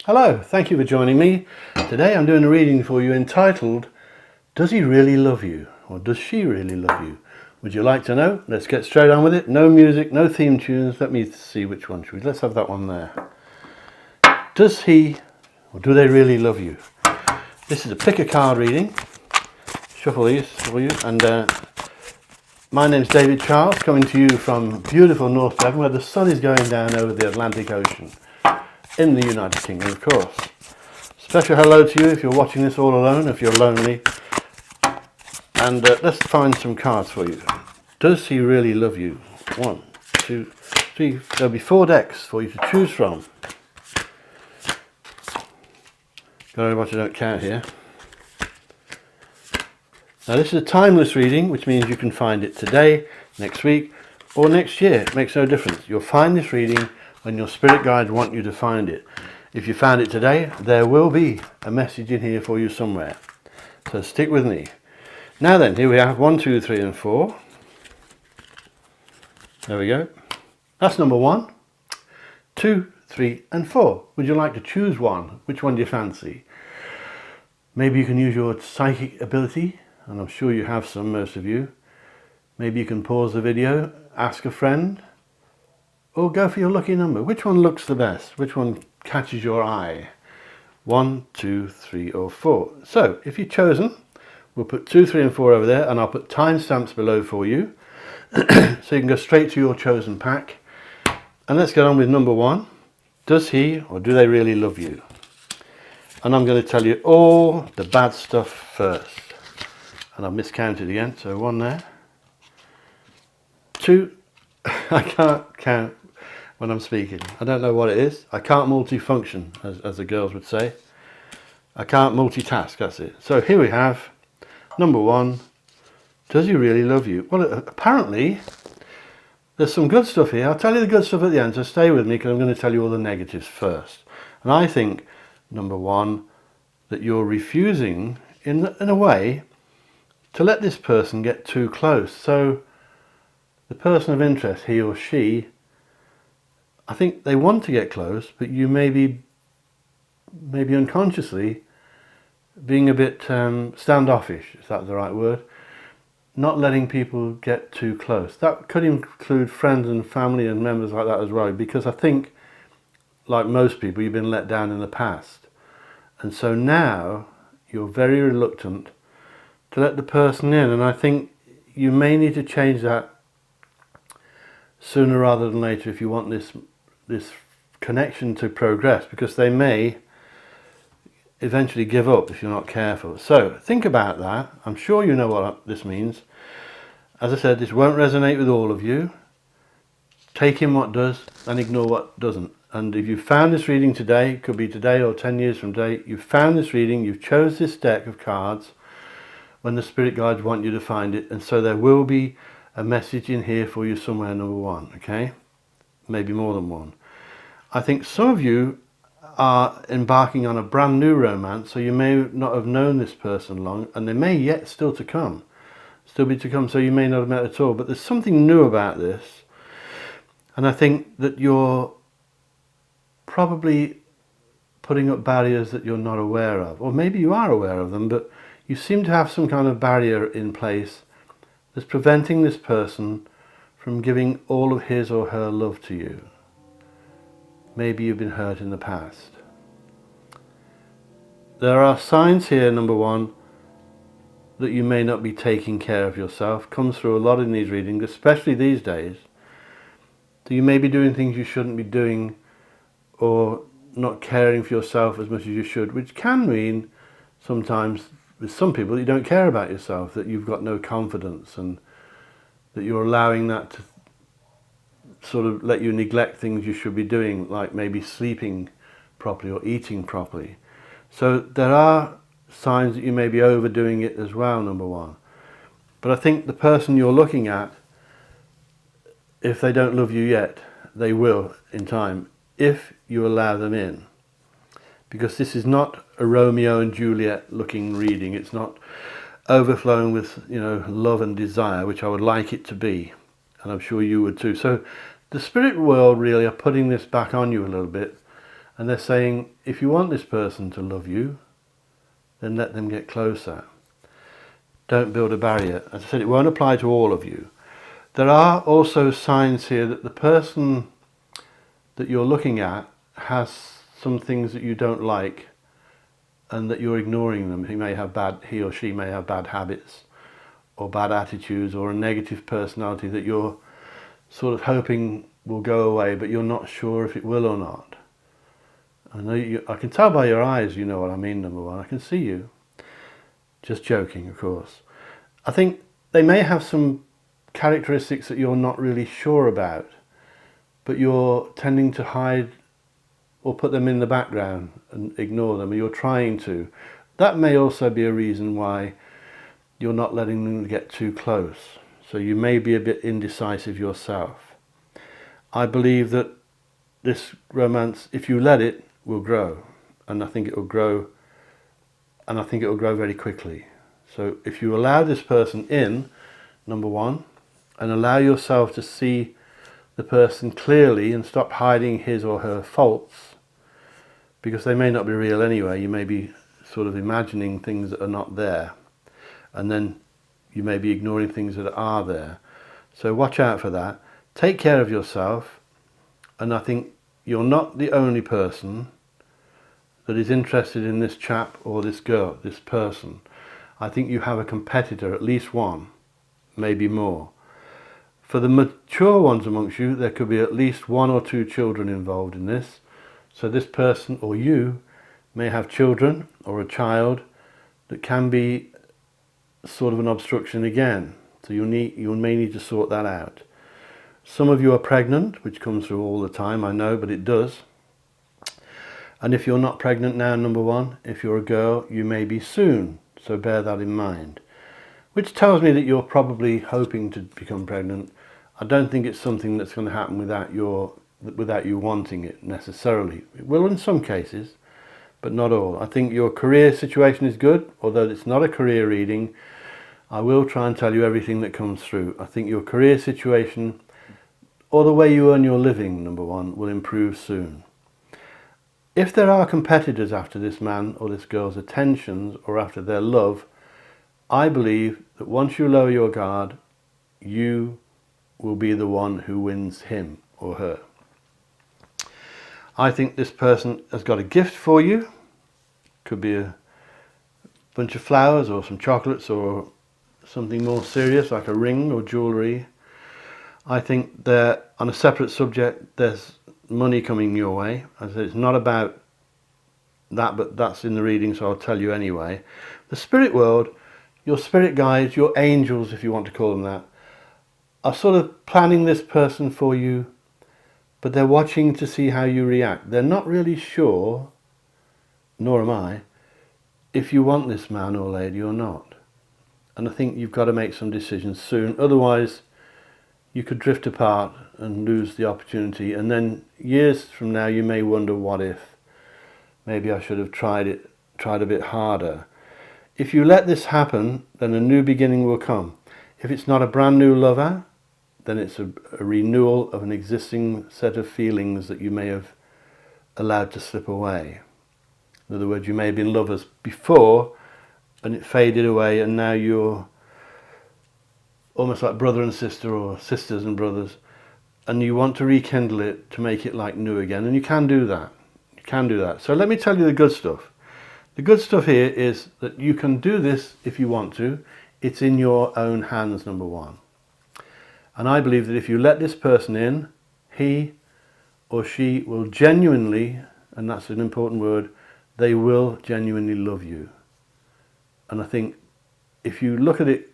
Hello, thank you for joining me. Today I'm doing a reading for you entitled, Does he really love you? Or does she really love you? Would you like to know? Let's get straight on with it. No music, no theme tunes. Let me see which one should we. Let's have that one there. Does he or do they really love you? This is a pick a card reading. Shuffle these for you. And my name's David Charles, coming to you from beautiful North Devon, where the sun is going down over the Atlantic Ocean in the United Kingdom, of course. Special hello to you if you're watching this all alone, if you're lonely. And let's find some cards for you. Does he really love you? 1, 2, 3. There'll be 4 decks for you to choose from. Gotta watch I don't count here. Now this is a timeless reading, which means you can find it today, next week, or next year. It makes no difference. You'll find this reading when your spirit guides want you to find it. If you found it today, there will be a message in here for you somewhere. So stick with me. Now then, here we have 1, 2, 3 and 4. There we go. That's number 1, 2, 3 and 4. Would you like to choose one? Which one do you fancy? Maybe you can use your psychic ability, and I'm sure you have some, most of you. Maybe you can pause the video, ask a friend, or go for your lucky number. Which one looks the best? Which one catches your eye? 1, 2, 3 or 4. So if you've chosen, we'll put 2, 3 and 4 over there, and I'll put timestamps below for you so you can go straight to your chosen pack. And let's get on with number 1. Does he or do they really love you? And I'm going to tell you all the bad stuff first. And I've miscounted again, so 1 there. 2, I can't count when I'm speaking. I don't know what it is. I can't multifunction, as the girls would say. I can't multitask, that's it. So here we have number 1. Does he really love you? Well, apparently there's some good stuff here. I'll tell you the good stuff at the end, so stay with me because I'm going to tell you all the negatives first. And I think, number 1, that you're refusing, in a way, to let this person get too close. So the person of interest, he or she, I think they want to get close, but you maybe unconsciously being a bit standoffish, is that the right word? Not letting people get too close. That could include friends and family and members like that as well, because I think, like most people, you've been let down in the past. And so now you're very reluctant to let the person in, and I think you may need to change that sooner rather than later if you want this connection to progress, because they may eventually give up if you're not careful. So think about that. I'm sure you know what this means. As I said, this won't resonate with all of you. Take in what does and ignore what doesn't. And if you found this reading today, it could be today or 10 years from today, you've found this reading, you've chose this deck of cards when the spirit guides want you to find it, and so there will be a message in here for you somewhere, number 1, okay? Maybe more than 1. I think some of you are embarking on a brand new romance, so you may not have known this person long, and they may yet still be to come, so you may not have met at all, but there's something new about this, and I think that you're probably putting up barriers that you're not aware of, or maybe you are aware of them, but you seem to have some kind of barrier in place that's preventing this person from giving all of his or her love to you. Maybe you've been hurt in the past. There are signs here, number 1, that you may not be taking care of yourself. Comes through a lot in these readings, especially these days. So you may be doing things you shouldn't be doing, or not caring for yourself as much as you should, which can mean sometimes with some people that you don't care about yourself, that you've got no confidence, and that you're allowing that to sort of let you neglect things you should be doing, like maybe sleeping properly or eating properly. So there are signs that you may be overdoing it as well, number 1. But I think the person you're looking at, if they don't love you yet, they will in time, if you allow them in. Because this is not a Romeo and Juliet looking reading. It's not overflowing with, love and desire, which I would like it to be. And I'm sure you would too. So the spirit world really are putting this back on you a little bit And they're saying, if you want this person to love you, then let them get closer. Don't build a barrier. As I said, it won't apply to all of you. There are also signs here that the person that you're looking at has some things that you don't like and that you're ignoring them. He or she may have bad habits or bad attitudes or a negative personality that you're sort of hoping will go away, but you're not sure if it will or not. I can tell by your eyes you know what I mean, number one. I can see you. Just joking, of course. I think they may have some characteristics that you're not really sure about, but you're tending to hide or put them in the background and ignore them, or you're trying to. That may also be a reason why you're not letting them get too close. So you may be a bit indecisive yourself. I believe that this romance, if you let it, will grow, and I think it will grow, and I think it will grow very quickly. So if you allow this person in, number one, and allow yourself to see the person clearly and stop hiding his or her faults, because they may not be real anyway. You may be sort of imagining things that are not there, and then you may be ignoring things that are there. So watch out for that. Take care of yourself, and I think you're not the only person that is interested in this chap or this girl, this person. I think you have a competitor, at least one, maybe more. For the mature ones amongst you, there could be at least 1 or 2 children involved in this. So this person or you may have children or a child that can be sort of an obstruction again. So you may need to sort that out. Some of you are pregnant, which comes through all the time, I know, but it does. And if you're not pregnant now, number one, if you're a girl, you may be soon. So bear that in mind. Which tells me that you're probably hoping to become pregnant. I don't think it's something that's going to happen without you wanting it necessarily. It will in some cases, but not all. I think your career situation is good, although it's not a career reading. I will try and tell you everything that comes through. I think your career situation, or the way you earn your living, number one, will improve soon. If there are competitors after this man or this girl's attentions or after their love, I believe that once you lower your guard, you will be the one who wins him or her. I think this person has got a gift for you. Could be a bunch of flowers or some chocolates or something more serious like a ring or jewellery. I think that on a separate subject, there's money coming your way. As I said, it's not about that, but that's in the reading, so I'll tell you anyway. The spirit world, your spirit guides, your angels, if you want to call them that, are sort of planning this person for you, but they're watching to see how you react. They're not really sure, nor am I, if you want this man or lady or not. And I think you've got to make some decisions soon, otherwise you could drift apart and lose the opportunity, and then years from now you may wonder, what if? Maybe I should have tried a bit harder. If you let this happen, then a new beginning will come. If it's not a brand new lover, then it's a renewal of an existing set of feelings that you may have allowed to slip away. In other words, you may have been lovers before and it faded away, and now you're almost like brother and sister, or sisters and brothers, and you want to rekindle it to make it like new again, and you can do that. You can do that. So let me tell you the good stuff. The good stuff here is that you can do this if you want to. It's in your own hands, number one. And I believe that if you let this person in, he or she will genuinely, and that's an important word, they will genuinely love you. And I think if you look at it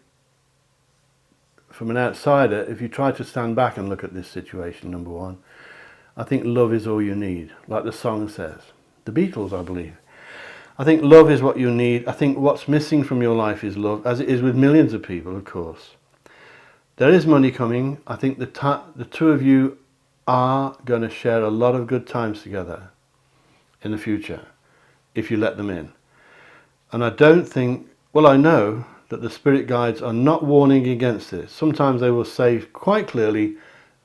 from an outsider, if you try to stand back and look at this situation, number one, I think love is all you need, like the song says. The Beatles, I believe. I think love is what you need. I think what's missing from your life is love, as it is with millions of people, of course. There is money coming. I think the two of you are going to share a lot of good times together in the future, if you let them in. And I don't think, well, I know that the spirit guides are not warning against this. Sometimes they will say quite clearly,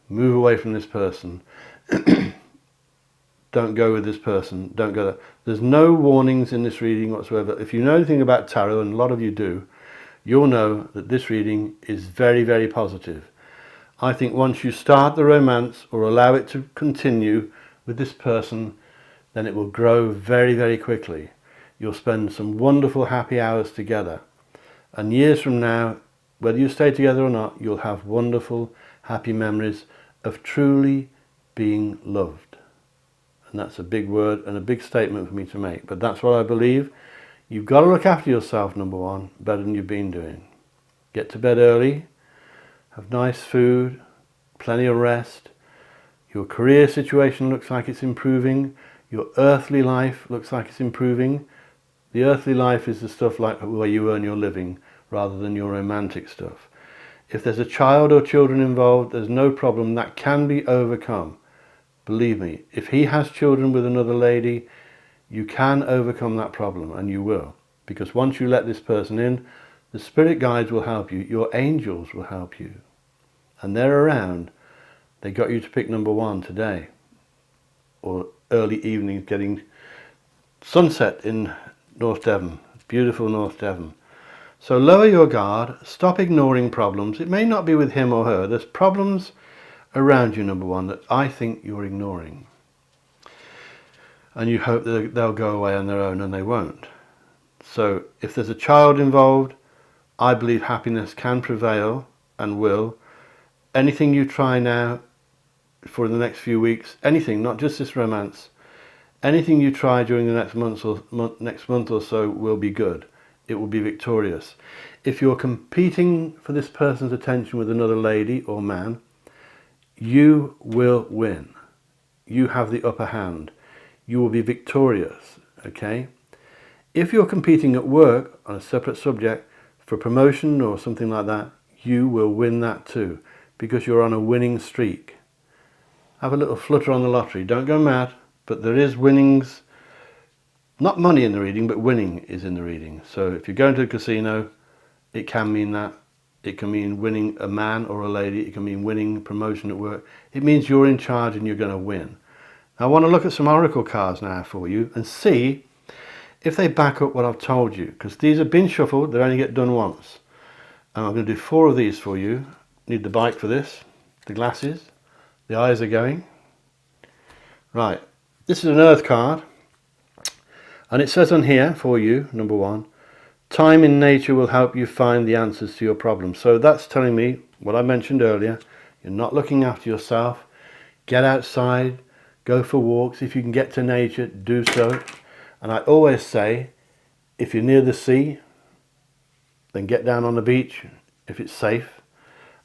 move away from this person. don't go with this person, don't go there. There's no warnings in this reading whatsoever. If you know anything about tarot, and a lot of you do, you'll know that this reading is very, very positive. I think once you start the romance or allow it to continue with this person, then it will grow very, very quickly. You'll spend some wonderful happy hours together. And years from now, whether you stay together or not, you'll have wonderful, happy memories of truly being loved. And that's a big word and a big statement for me to make. But that's what I believe. You've got to look after yourself, number one, better than you've been doing. Get to bed early, have nice food, plenty of rest. Your career situation looks like it's improving. Your earthly life looks like it's improving. The earthly life is the stuff like where you earn your living rather than your romantic stuff. If there's a child or children involved, there's no problem. That can be overcome. Believe me, if he has children with another lady, you can overcome that problem, and you will. Because once you let this person in, the spirit guides will help you. Your angels will help you. And they're around. They got you to pick number one today. Or early evening, getting sunset in North Devon. Beautiful North Devon. So lower your guard. Stop ignoring problems. It may not be with him or her. There's problems around you, number one, that I think you're ignoring. And you hope that they'll go away on their own, and they won't. So if there's a child involved, I believe happiness can prevail and will. Anything you try now for the next few weeks, anything, not just this romance, anything you try during the next month or so will be good. It will be victorious. If you're competing for this person's attention with another lady or man, you will win. You have the upper hand. You will be victorious, okay? If you're competing at work on a separate subject for promotion or something like that, you will win that too, because you're on a winning streak. Have a little flutter on the lottery. Don't go mad, but there is winnings. Not money in the reading, but winning is in the reading. So if you're going to a casino, it can mean that. It can mean winning a man or a lady. It can mean winning promotion at work. It means you're in charge and you're going to win. Now, I want to look at some oracle cards now for you and see if they back up what I've told you. Because these have been shuffled. They only get done once. And I'm going to do 4 of these for you. Need the bike for this. The glasses. The eyes are going. Right. This is an earth card. And it says on here for you, number 1, time in nature will help you find the answers to your problems. So that's telling me what I mentioned earlier. You're not looking after yourself. Get outside, go for walks. If you can get to nature, do so. And I always say, if you're near the sea, then get down on the beach if it's safe.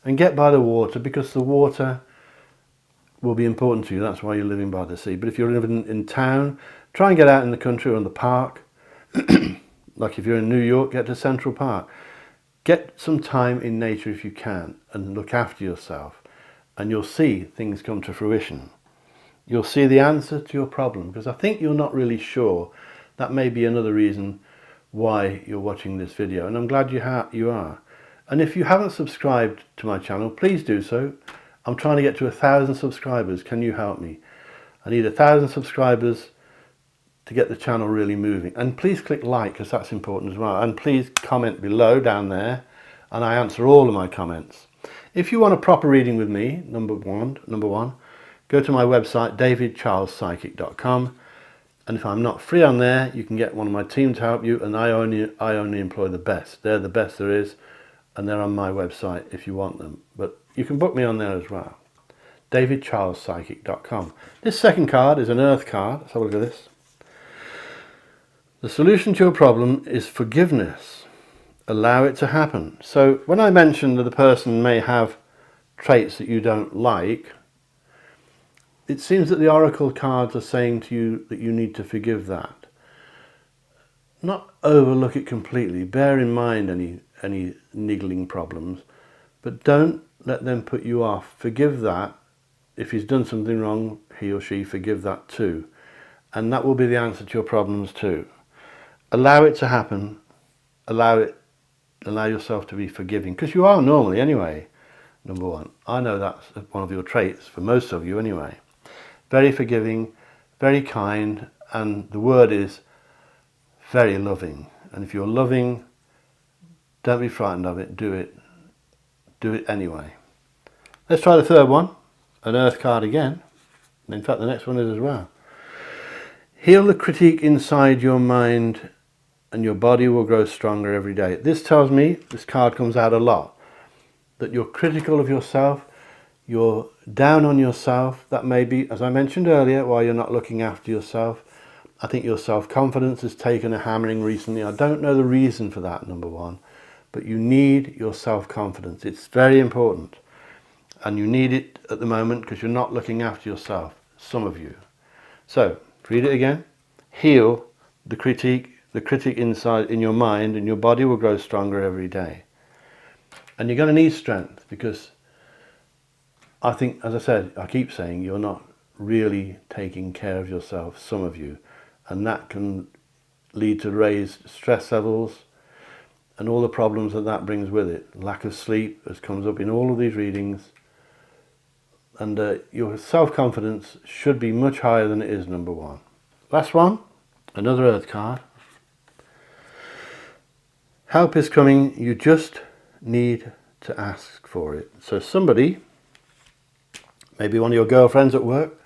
And get by the water, because the water will be important to you. That's why you're living by the sea. But if you're living in town, try and get out in the country or in the park. Like if you're in New York, get to Central Park. Get some time in nature if you can, and look after yourself, and you'll see things come to fruition. You'll see the answer to your problem, because I think you're not really sure. That may be another reason why you're watching this video, and I'm glad you are. And if you haven't subscribed to my channel, please do so. I'm trying to get to 1,000 subscribers. Can you help me? I need 1,000 subscribers to get the channel really moving. And please click like, because that's important as well. And please comment below down there, and I answer all of my comments. If you want a proper reading with me, number one, go to my website, davidcharlespsychic.com. And if I'm not free on there, you can get one of my team to help you, and I only employ the best. They're the best there is, and they're on my website if you want them. But you can book me on there as well. davidcharlespsychic.com. This second card is an earth card. Let's have a look at this. The solution to your problem is forgiveness. Allow it to happen. So when I mentioned that the person may have traits that you don't like, it seems that the oracle cards are saying to you that you need to forgive that. Not overlook it completely. Bear in mind any niggling problems, but don't let them put you off. Forgive that. If he's done something wrong, he or she, forgive that too. And that will be the answer to your problems too. Allow it to happen. Allow yourself to be forgiving, because you are normally anyway, number 1. I know that's one of your traits, for most of you anyway. Very forgiving, very kind, and the word is very loving. And if you're loving, don't be frightened of it, do it. Do it anyway. Let's try the third one, an earth card again. In fact, the next one is as well. Heal the critique inside your mind and your body will grow stronger every day. This tells me, this card comes out a lot, that you're critical of yourself, you're down on yourself. That may be, as I mentioned earlier, why you're not looking after yourself. I think your self-confidence has taken a hammering recently. I don't know the reason for that, number one, but you need your self-confidence. It's very important. And you need it at the moment because you're not looking after yourself, some of you. So, read it again. Heal the critic inside in your mind and your body will grow stronger every day. And you're going to need strength because I think, as I said, I keep saying you're not really taking care of yourself, some of you. And that can lead to raised stress levels and all the problems that that brings with it. Lack of sleep, as comes up in all of these readings. And your self-confidence should be much higher than it is, number one. Last one, another earth card. Help is coming, you just need to ask for it. So somebody, maybe one of your girlfriends at work,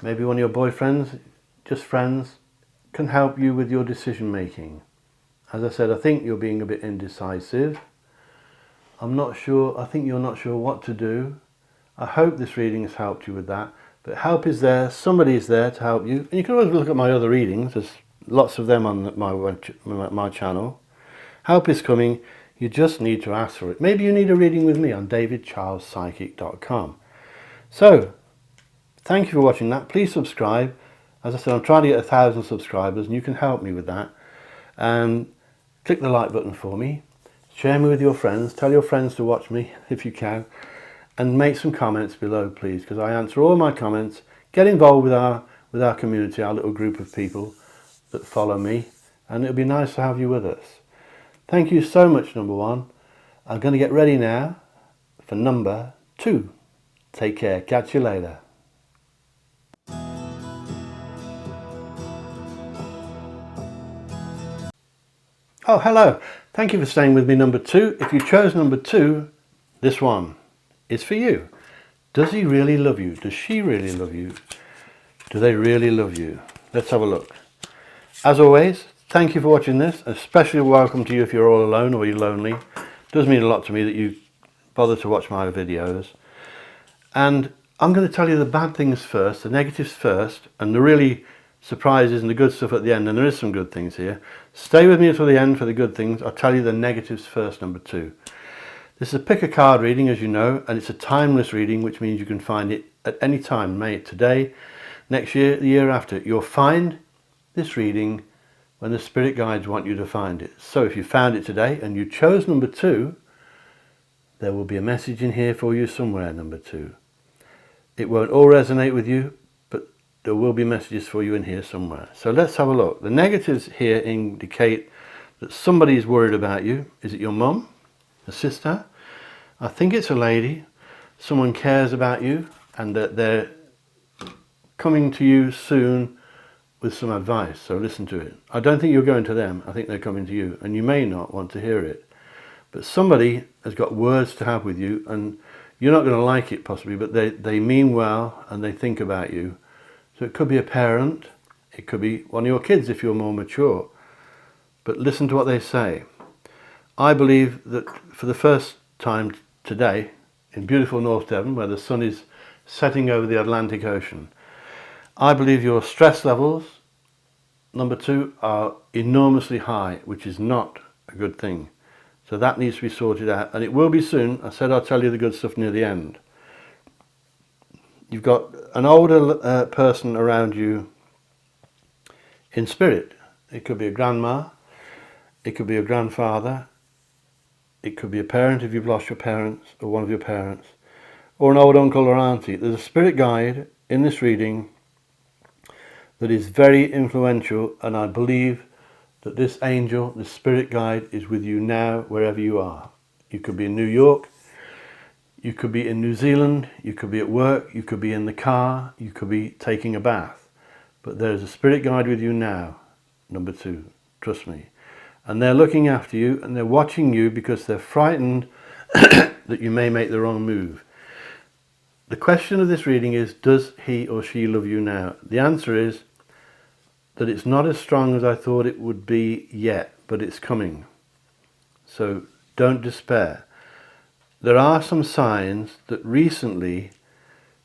maybe one of your boyfriends, just friends, can help you with your decision making. As I said, I think you're being a bit indecisive. I'm not sure, I think you're not sure what to do. I hope this reading has helped you with that. But help is there, somebody is there to help you. And you can always look at my other readings, there's lots of them on my channel. Help is coming, you just need to ask for it. Maybe you need a reading with me on davidcharlespsychic.com. So, thank you for watching that. Please subscribe. As I said, I'm trying to get 1,000 subscribers and you can help me with that. Click the like button for me. Share me with your friends. Tell your friends to watch me if you can. And make some comments below, please, because I answer all my comments. Get involved with our community, our little group of people that follow me. And it'll be nice to have you with us. Thank you so much, number one. I'm going to get ready now for number 2. Take care. Catch you later. Oh, hello. Thank you for staying with me, number 2. If you chose number 2, this one is for you. Does he really love you? Does she really love you? Do they really love you? Let's have a look. As always, thank you for watching this. Especially welcome to you if you're all alone or you're lonely. It does mean a lot to me that you bother to watch my videos. And I'm going to tell you the bad things first, the negatives first, and the really surprises and the good stuff at the end. And there is some good things here. Stay with me until the end for the good things. I'll tell you the negatives first, number 2. This is a pick a card reading, as you know, and it's a timeless reading, which means you can find it at any time, may it today, next year, the year after. You'll find this reading when the spirit guides want you to find it. So if you found it today and you chose number 2, there will be a message in here for you somewhere, number 2. It won't all resonate with you, but there will be messages for you in here somewhere. So let's have a look. The negatives here indicate that somebody is worried about you. Is it your mum? A sister? I think it's a lady. Someone cares about you and that they're coming to you soon with some advice, so listen to it. I don't think you're going to them, I think they're coming to you, and you may not want to hear it. But somebody has got words to have with you, and you're not going to like it possibly, but they mean well and they think about you. So it could be a parent, it could be one of your kids if you're more mature. But listen to what they say. I believe that for the first time today, in beautiful North Devon, where the sun is setting over the Atlantic Ocean, I believe your stress levels, number 2, are enormously high, which is not a good thing. So that needs to be sorted out, and it will be soon. I said I'll tell you the good stuff near the end. You've got an older person around you in spirit. It could be a grandma, it could be a grandfather, it could be a parent if you've lost your parents or one of your parents, or an old uncle or auntie. There's a spirit guide in this reading that is very influential, and I believe that this angel, this spirit guide, is with you now wherever you are. You could be in New York, you could be in New Zealand, you could be at work, you could be in the car, you could be taking a bath. but there's a spirit guide with you now, number 2, trust me. And they're looking after you and they're watching you because they're frightened that you may make the wrong move. The question of this reading is, does he or she love you now? The answer is that it's not as strong as I thought it would be yet, but it's coming. So don't despair. There are some signs that recently,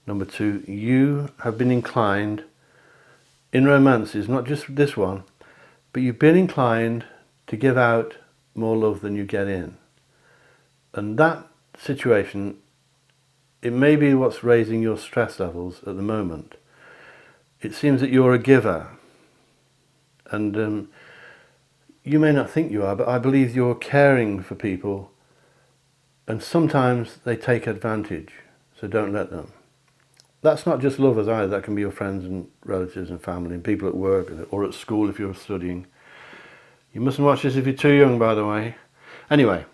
number 2, you have been inclined in romances, not just this one, but you've been inclined to give out more love than you get in. And that situation, it may be what's raising your stress levels at the moment. It seems that you're a giver. And you may not think you are, but I believe you're caring for people. And sometimes they take advantage, so don't let them. That's not just lovers either, that can be your friends and relatives and family and people at work or at school if you're studying. You mustn't watch this if you're too young, by the way. Anyway,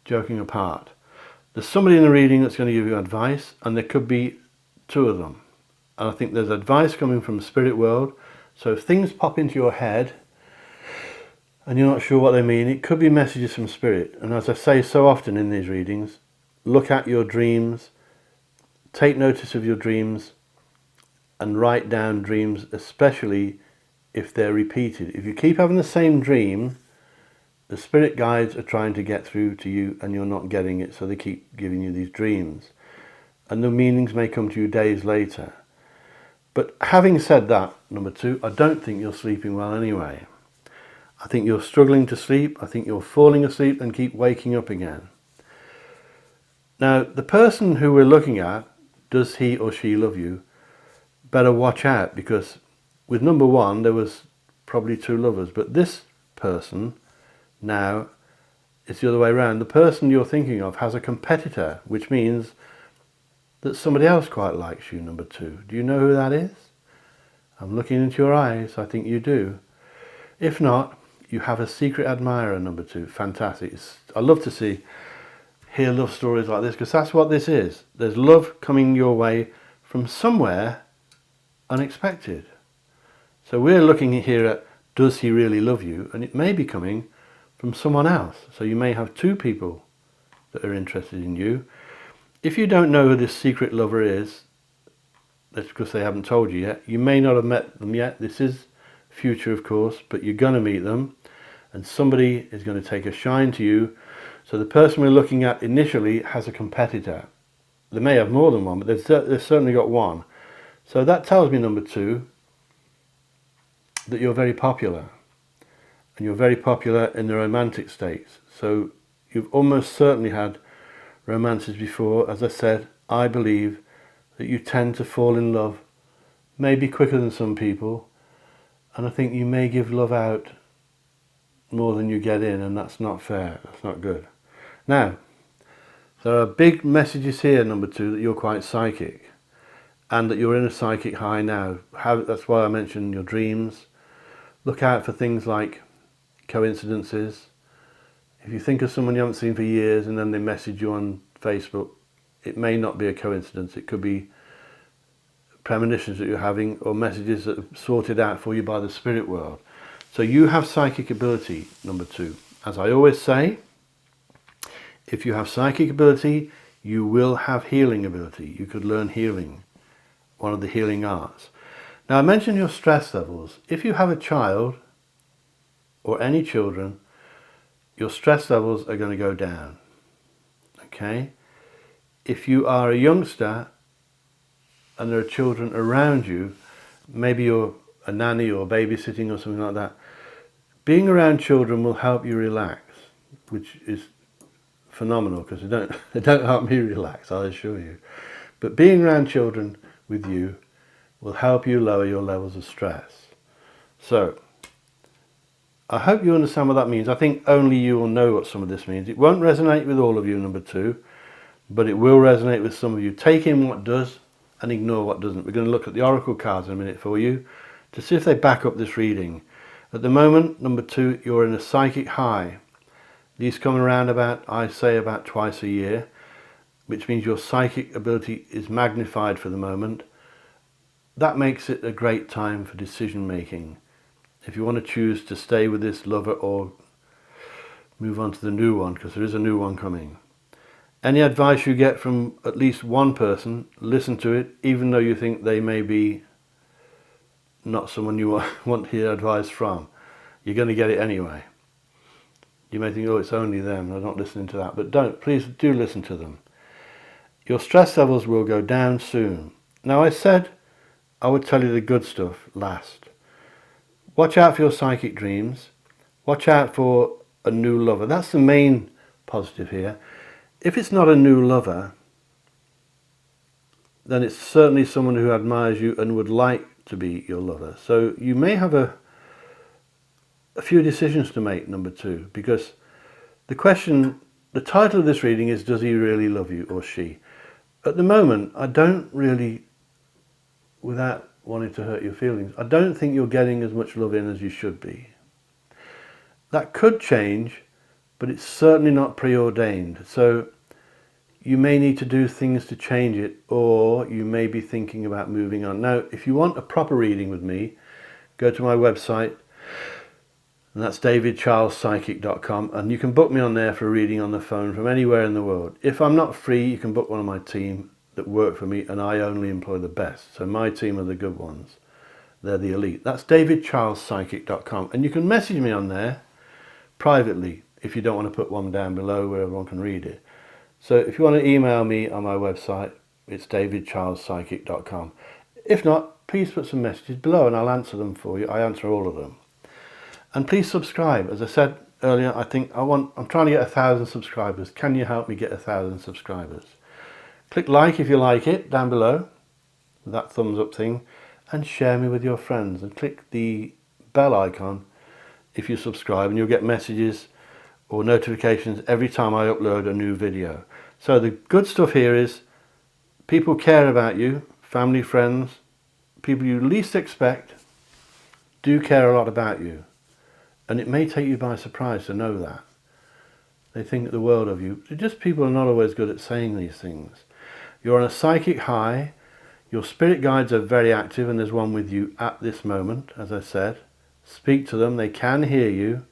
joking apart, there's somebody in the reading that's going to give you advice, and there could be 2 of them. And I think there's advice coming from the spirit world, so if things pop into your head and you're not sure what they mean, it could be messages from spirit. And as I say so often in these readings, look at your dreams, take notice of your dreams, and write down dreams, especially if they're repeated. If you keep having the same dream, the spirit guides are trying to get through to you and you're not getting it, so they keep giving you these dreams. And the meanings may come to you days later. But having said that, number 2, I don't think you're sleeping well anyway. I think you're struggling to sleep. I think you're falling asleep and keep waking up again. Now, the person who we're looking at, does he or she love you? Better watch out, because with number 1, there was probably 2 lovers. But this person, now, it's the other way around. The person you're thinking of has a competitor, which means that somebody else quite likes you, number 2. Do you know who that is? I'm looking into your eyes. I think you do. If not, you have a secret admirer, number 2. Fantastic. I love to hear love stories like this, because that's what this is. There's love coming your way from somewhere unexpected. So we're looking here at, does he really love you? And it may be coming from someone else. So you may have 2 people that are interested in you. If you don't know who this secret lover is, that's because they haven't told you yet. You may not have met them yet. This is future, of course, but you're going to meet them, and somebody is going to take a shine to you. So the person we're looking at initially has a competitor. They may have more than one, but they've certainly got one. So that tells me, number 2, that you're very popular. And you're very popular in the romantic states. So you've almost certainly had romances before. As I said, I believe that you tend to fall in love maybe quicker than some people. And I think you may give love out more than you get in, and that's not fair. That's not good. Now, there are big messages here, number 2, that you're quite psychic and that you're in a psychic high now. That's why I mentioned your dreams. Look out for things like coincidences. If you think of someone you haven't seen for years and then they message you on Facebook, it may not be a coincidence. It could be premonitions that you're having, or messages that are sorted out for you by the spirit world. So you have psychic ability, number 2. As I always say, if you have psychic ability, you will have healing ability. You could learn healing, one of the healing arts. Now, I mentioned your stress levels. If you have a child or any children, your stress levels are going to go down. Okay? If you are a youngster and there are children around you, maybe you're a nanny or babysitting or something like that, being around children will help you relax, which is phenomenal, because they don't help me relax, I assure you. But being around children with you will help you lower your levels of stress. So I hope you understand what that means. I think only you will know what some of this means. It won't resonate with all of you, number 2, but it will resonate with some of you. Take in what does and ignore what doesn't. We're going to look at the oracle cards in a minute for you to see if they back up this reading. At the moment, number 2, you're in a psychic high. These come around I say about twice a year, which means your psychic ability is magnified for the moment. that makes it a great time for decision making. If you want to choose to stay with this lover or move on to the new one, because there is a new one coming. Any advice you get from at least one person, listen to it, even though you think they may be not someone you want to hear advice from. You're going to get it anyway. You may think, oh, it's only them, I'm not listening to that. But don't, please do listen to them. Your stress levels will go down soon. Now, I said I would tell you the good stuff last. Watch out for your psychic dreams. Watch out for a new lover. That's the main positive here. If it's not a new lover, then it's certainly someone who admires you and would like to be your lover. So you may have a few decisions to make, number two, because the title of this reading is, does he really love you, or she? At the moment, I don't really, without wanting to hurt your feelings, I don't think you're getting as much love in as you should be. That could change, but it's certainly not preordained. So you may need to do things to change it, or you may be thinking about moving on. Now, if you want a proper reading with me, go to my website, and that's davidcharlespsychic.com, and you can book me on there for a reading on the phone from anywhere in the world. If I'm not free, you can book one of my team that work for me, and I only employ the best. So my team are the good ones. They're the elite. That's davidcharlespsychic.com, and you can message me on there privately if you don't want to put one down below where everyone can read it. So if you want to email me on my website, it's davidcharlespsychic.com. If not, please put some messages below and I'll answer them for you. I answer all of them. And please subscribe. As I said earlier, I'm trying to get 1,000 subscribers. Can you help me get 1,000 subscribers? Click like if you like it down below, that thumbs up thing, and share me with your friends. And click the bell icon if you subscribe, and you'll get messages or notifications every time I upload a new video. So the good stuff here is people care about you, family, friends, people you least expect do care a lot about you. And it may take you by surprise to know that. They think the world of you. Just people are not always good at saying these things. You're on a psychic high. Your spirit guides are very active, and there's one with you at this moment, as I said. Speak to them. They can hear you.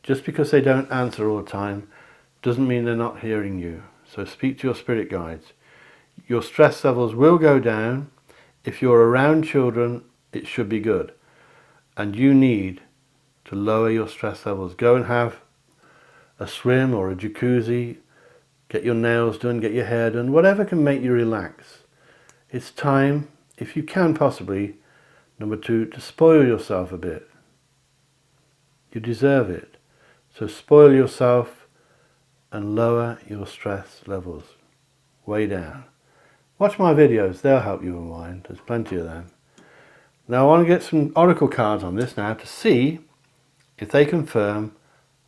Just because they don't answer all the time doesn't mean they're not hearing you. So speak to your spirit guides. Your stress levels will go down. If you're around children, it should be good. And you need to lower your stress levels. Go and have a swim or a jacuzzi. Get your nails done, get your hair done, whatever can make you relax. It's time, if you can possibly, number two, to spoil yourself a bit. You deserve it. So spoil yourself and lower your stress levels way down. Watch my videos, they'll help you unwind. There's plenty of them. Now I want to get some oracle cards on this now to see if they confirm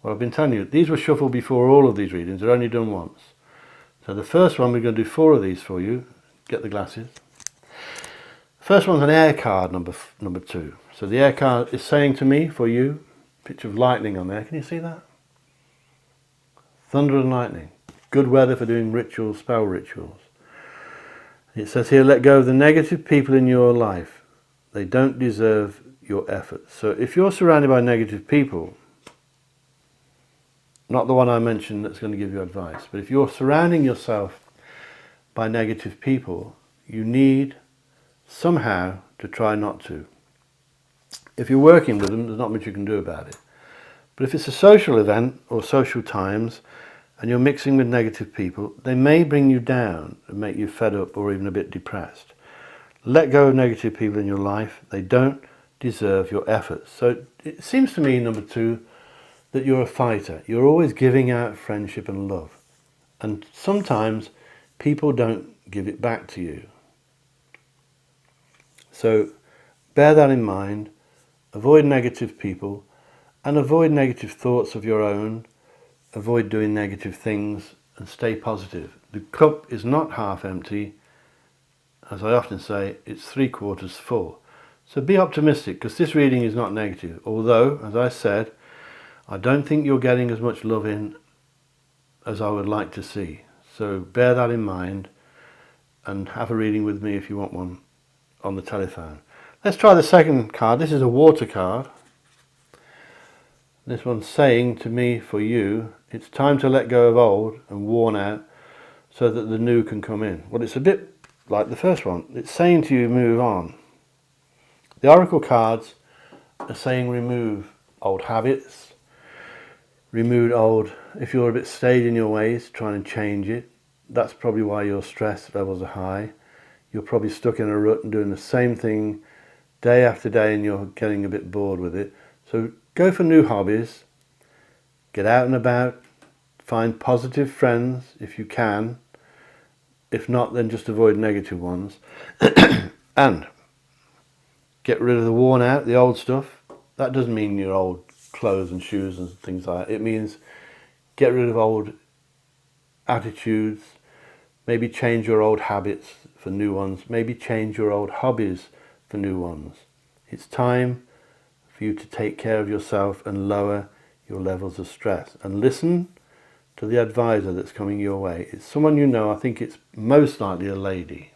what I've been telling you. These were shuffled before all of these readings, they're only done once. So the first one, we're going to do 4 of these for you. Get the glasses. First one's an air card, number 2. So the air card is saying to me, for you, picture of lightning on there. Can you see that? Thunder and lightning. Good weather for doing rituals, spell rituals. It says here, let go of the negative people in your life. They don't deserve your efforts. So if you're surrounded by negative people, not the one I mentioned that's going to give you advice, but if you're surrounding yourself by negative people, you need somehow to try not to. If you're working with them, there's not much you can do about it. But if it's a social event or social times and you're mixing with negative people, they may bring you down and make you fed up or even a bit depressed. Let go of negative people in your life. They don't deserve your efforts. So it seems to me, number 2, that you're a fighter. You're always giving out friendship and love. And sometimes people don't give it back to you. So bear that in mind. Avoid negative people and avoid negative thoughts of your own. Avoid doing negative things and stay positive. The cup is not half empty. As I often say, it's 3/4 full. So be optimistic, because this reading is not negative. Although, as I said, I don't think you're getting as much love in as I would like to see. So bear that in mind and have a reading with me if you want one on the telephone. Let's try the second card. This is a water card. This one's saying to me, for you, it's time to let go of old and worn out so that the new can come in. Well, it's a bit like the first one. It's saying to you, move on. The oracle cards are saying remove old habits, remove old, if you're a bit stayed in your ways, trying to change it. That's probably why your stress levels are high. You're probably stuck in a rut and doing the same thing day after day and you're getting a bit bored with it. So go for new hobbies, get out and about, find positive friends if you can. If not, then just avoid negative ones. And get rid of the worn out, the old stuff. That doesn't mean your old clothes and shoes and things like that. It means get rid of old attitudes, maybe change your old habits for new ones, maybe change your old hobbies for new ones. It's time for you to take care of yourself and lower your levels of stress. And listen to the advisor that's coming your way. It's someone you know. I think it's most likely a lady.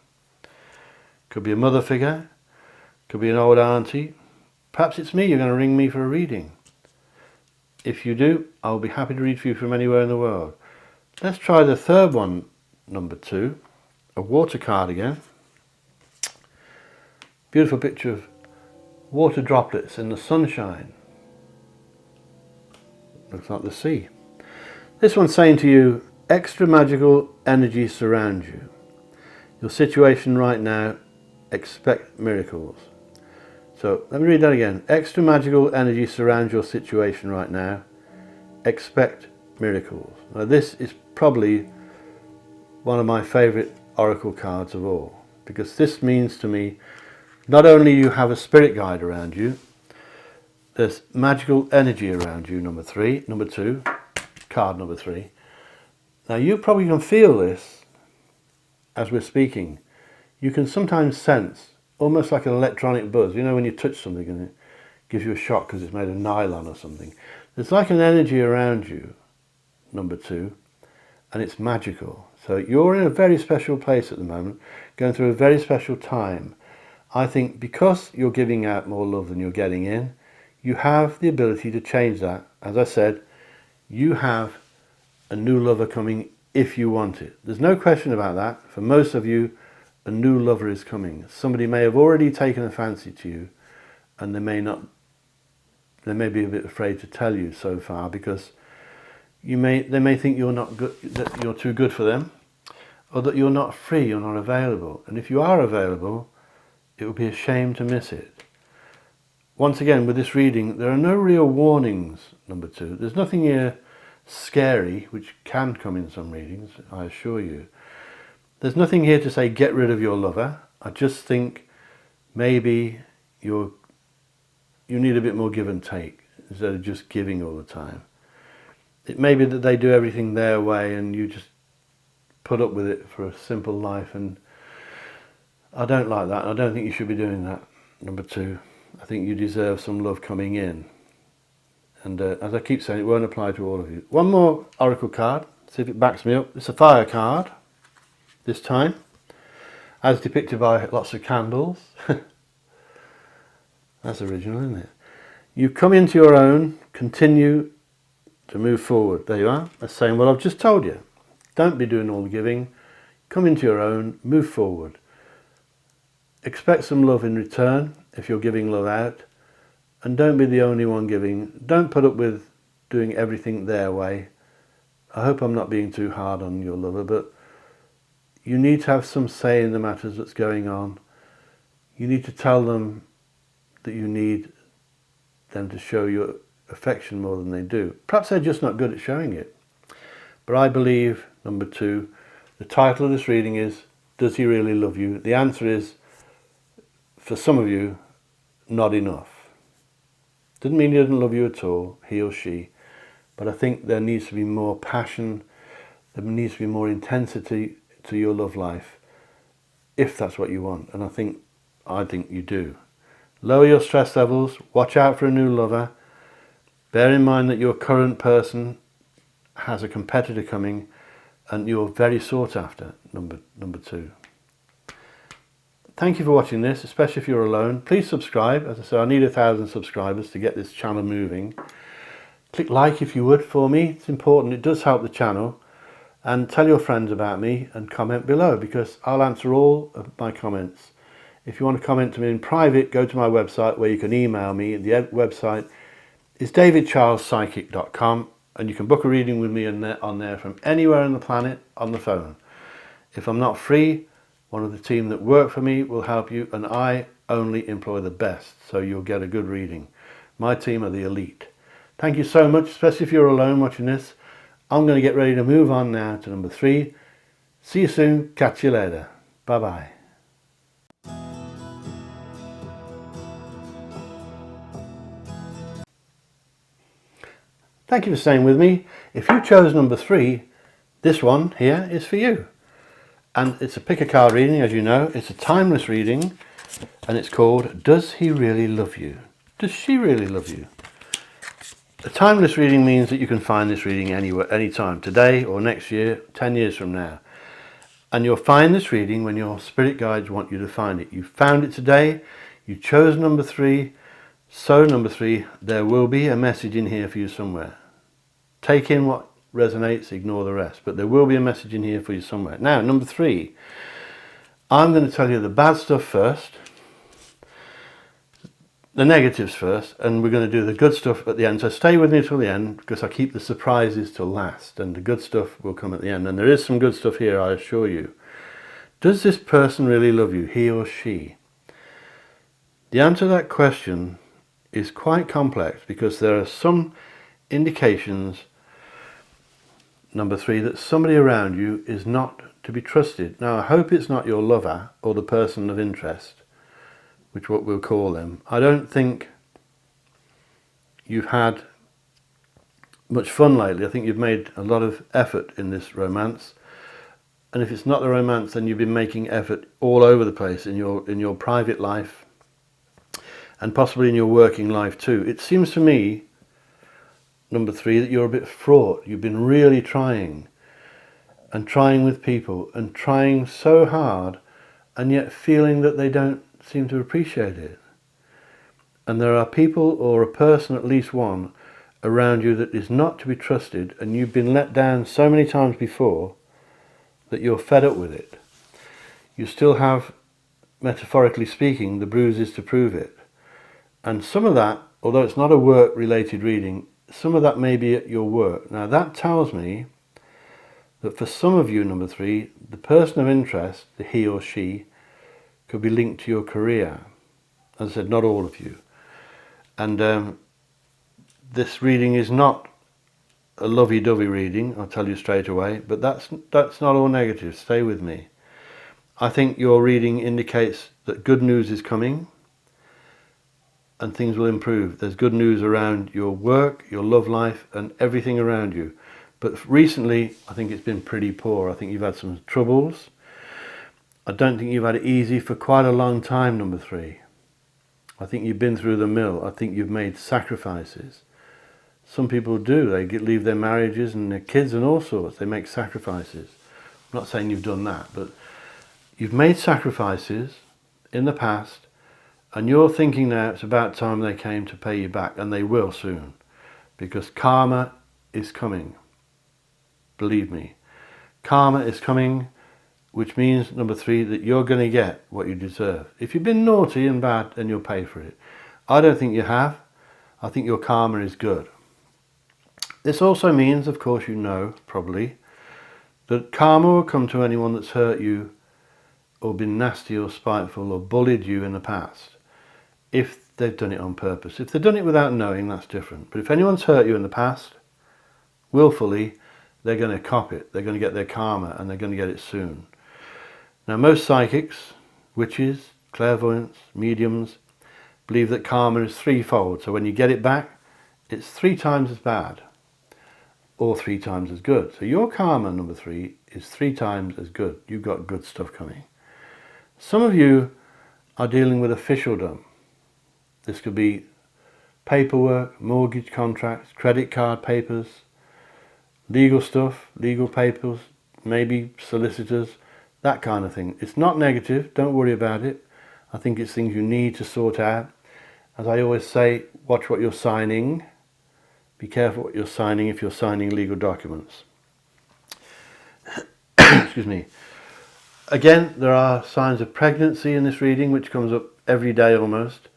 Could be a mother figure, could be an old auntie. Perhaps it's me. You're going to ring me for a reading. If you do, I'll be happy to read for you from anywhere in the world. Let's try the third one, number 2, a water card again. Beautiful picture of water droplets in the sunshine. Looks like the sea. This one's saying to you, extra magical energy surrounds you. Your situation right now, expect miracles. So let me read that again. Extra magical energy surrounds your situation right now. Expect miracles. Now this is probably one of my favourite oracle cards of all, because this means to me, not only you have a spirit guide around you, there's magical energy around you, number 2, card number 3. Now you probably can feel this as we're speaking. You can sometimes sense, almost like an electronic buzz, you know when you touch something and it gives you a shock because it's made of nylon or something. There's like an energy around you, number 2, and it's magical. So you're in a very special place at the moment, going through a very special time. I think because you're giving out more love than you're getting in, you have the ability to change that. As I said, you have a new lover coming if you want it. There's no question about that. For most of you, a new lover is coming. Somebody may have already taken a fancy to you, and they may be a bit afraid to tell you so far, because they may think you're not good, that you're too good for them, or that you're not free, you're not available. And if you are available, it would be a shame to miss it. Once again, with this reading, there are no real warnings, number 2. There's nothing here scary, which can come in some readings, I assure you. There's nothing here to say get rid of your lover. I just think maybe you need a bit more give and take instead of just giving all the time. It may be that they do everything their way and you just put up with it for a simple life, and I don't like that. I don't think you should be doing that, number 2. I think you deserve some love coming in. And as I keep saying, it won't apply to all of you. One more oracle card, see if it backs me up. It's a fire card, this time, as depicted by lots of candles. That's original, isn't it? You come into your own, continue to move forward. There you are. That's saying what I've just told you. Don't be doing all the giving. Come into your own, move forward. Expect some love in return if you're giving love out. And don't be the only one giving. Don't put up with doing everything their way. I hope I'm not being too hard on your lover, but you need to have some say in the matters that's going on. You need to tell them that you need them to show your affection more than they do. Perhaps they're just not good at showing it. But I believe, number 2, the title of this reading is, does he really love you? The answer is, for some of you, not enough. Doesn't mean he doesn't love you at all, he or she. But I think there needs to be more passion, there needs to be more intensity to your love life, if that's what you want. And I think you do. Lower your stress levels, watch out for a new lover. Bear in mind that your current person has a competitor coming and you're very sought after, number 2. thank you for watching this, especially if you're alone. Please subscribe. As I said, I need 1,000 subscribers to get this channel moving. Click like if you would for me. It's important. It does help the channel. And tell your friends about me and comment below, because I'll answer all of my comments. If you want to comment to me in private, go to my website where you can email me. The website is davidcharlespsychic.com, and you can book a reading with me on there from anywhere on the planet on the phone. If I'm not free, one of the team that work for me will help you, and I only employ the best, so you'll get a good reading. My team are the elite. Thank you so much, especially if you're alone watching this. I'm going to get ready to move on now to number 3. See you soon. Catch you later. Bye-bye. Thank you for staying with me. If you chose number 3, this one here is for you. And it's a pick a card reading, as you know. It's a timeless reading, and it's called Does He Really Love You? Does she really love you? A timeless reading means that you can find this reading anywhere, anytime, today or next year, 10 years from now. And you'll find this reading when your spirit guides want you to find it. You found it today, you chose number 3, so number 3, there will be a message in here for you somewhere. Take in what resonates, ignore the rest, but there will be a message in here for you somewhere. Now, number 3, I'm going to tell you the bad stuff first, the negatives first, and we're going to do the good stuff at the end. So stay with me till the end, because I keep the surprises till last, and the good stuff will come at the end. And there is some good stuff here, I assure you. Does this person really love you, he or she? The answer to that question is quite complex, because there are some indications, number 3, that somebody around you is not to be trusted. Now, I hope it's not your lover or the person of interest, which what we'll call them. I don't think you've had much fun lately. I think you've made a lot of effort in this romance. And if it's not the romance, then you've been making effort all over the place in your private life, and possibly in your working life too. It seems to me, number 3, that you're a bit fraught. You've been really trying, and trying with people, and trying so hard, and yet feeling that they don't seem to appreciate it. And there are people, or a person, at least one, around you that is not to be trusted, and you've been let down so many times before that you're fed up with it. You still have, metaphorically speaking, the bruises to prove it. And some of that, although it's not a work-related reading, some of that may be at your work. Now that tells me that for some of you, number 3, the person of interest, the he or she, could be linked to your career. As I said, not all of you. And this reading is not a lovey-dovey reading, I'll tell you straight away, but that's not all negative. Stay with me. I think your reading indicates that good news is coming, and things will improve. There's good news around your work, your love life, and everything around you. But recently, I think it's been pretty poor. I think you've had some troubles. I don't think you've had it easy for quite a long time, number 3. I think you've been through the mill. I think you've made sacrifices. Some people do. They leave their marriages and their kids and all sorts. They make sacrifices. I'm not saying you've done that, but you've made sacrifices in the past, and you're thinking now it's about time they came to pay you back, and they will soon, because karma is coming. Believe me. Karma is coming, which means, number 3, that you're going to get what you deserve. If you've been naughty and bad, then you'll pay for it. I don't think you have. I think your karma is good. This also means, of course you know, probably, that karma will come to anyone that's hurt you, or been nasty or spiteful, or bullied you in the past, if they've done it on purpose. If they've done it without knowing, that's different. But if anyone's hurt you in the past, willfully, they're going to cop it. They're going to get their karma, and they're going to get it soon. Now, most psychics, witches, clairvoyants, mediums, believe that karma is threefold. So when you get it back, it's 3 times as bad, or 3 times as good. So your karma, number 3, is 3 times as good. You've got good stuff coming. Some of you are dealing with officialdom. This could be paperwork, mortgage contracts, credit card papers, legal stuff, legal papers, maybe solicitors, that kind of thing. It's not negative, don't worry about it. I think it's things you need to sort out. As I always say, watch what you're signing. Be careful what you're signing if you're signing legal documents. Excuse me. Again, there are signs of pregnancy in this reading, which comes up every day almost,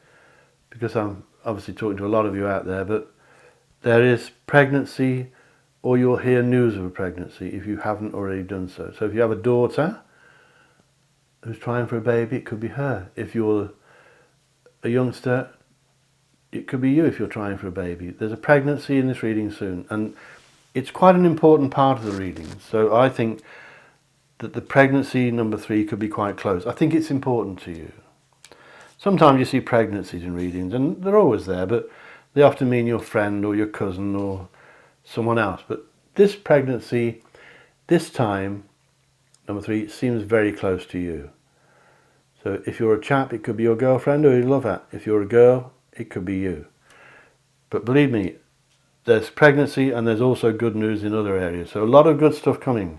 because I'm obviously talking to a lot of you out there, but there is pregnancy, or you'll hear news of a pregnancy if you haven't already done so. So if you have a daughter who's trying for a baby, it could be her. If you're a youngster, it could be you if you're trying for a baby. There's a pregnancy in this reading soon, and it's quite an important part of the reading. So I think that the pregnancy number 3 could be quite close. I think it's important to you. Sometimes you see pregnancies in readings, and they're always there, but they often mean your friend or your cousin or someone else. But this pregnancy, this time, number 3, seems very close to you. So if you're a chap, it could be your girlfriend or your lover. If you're a girl, it could be you. But believe me, there's pregnancy and there's also good news in other areas. So a lot of good stuff coming.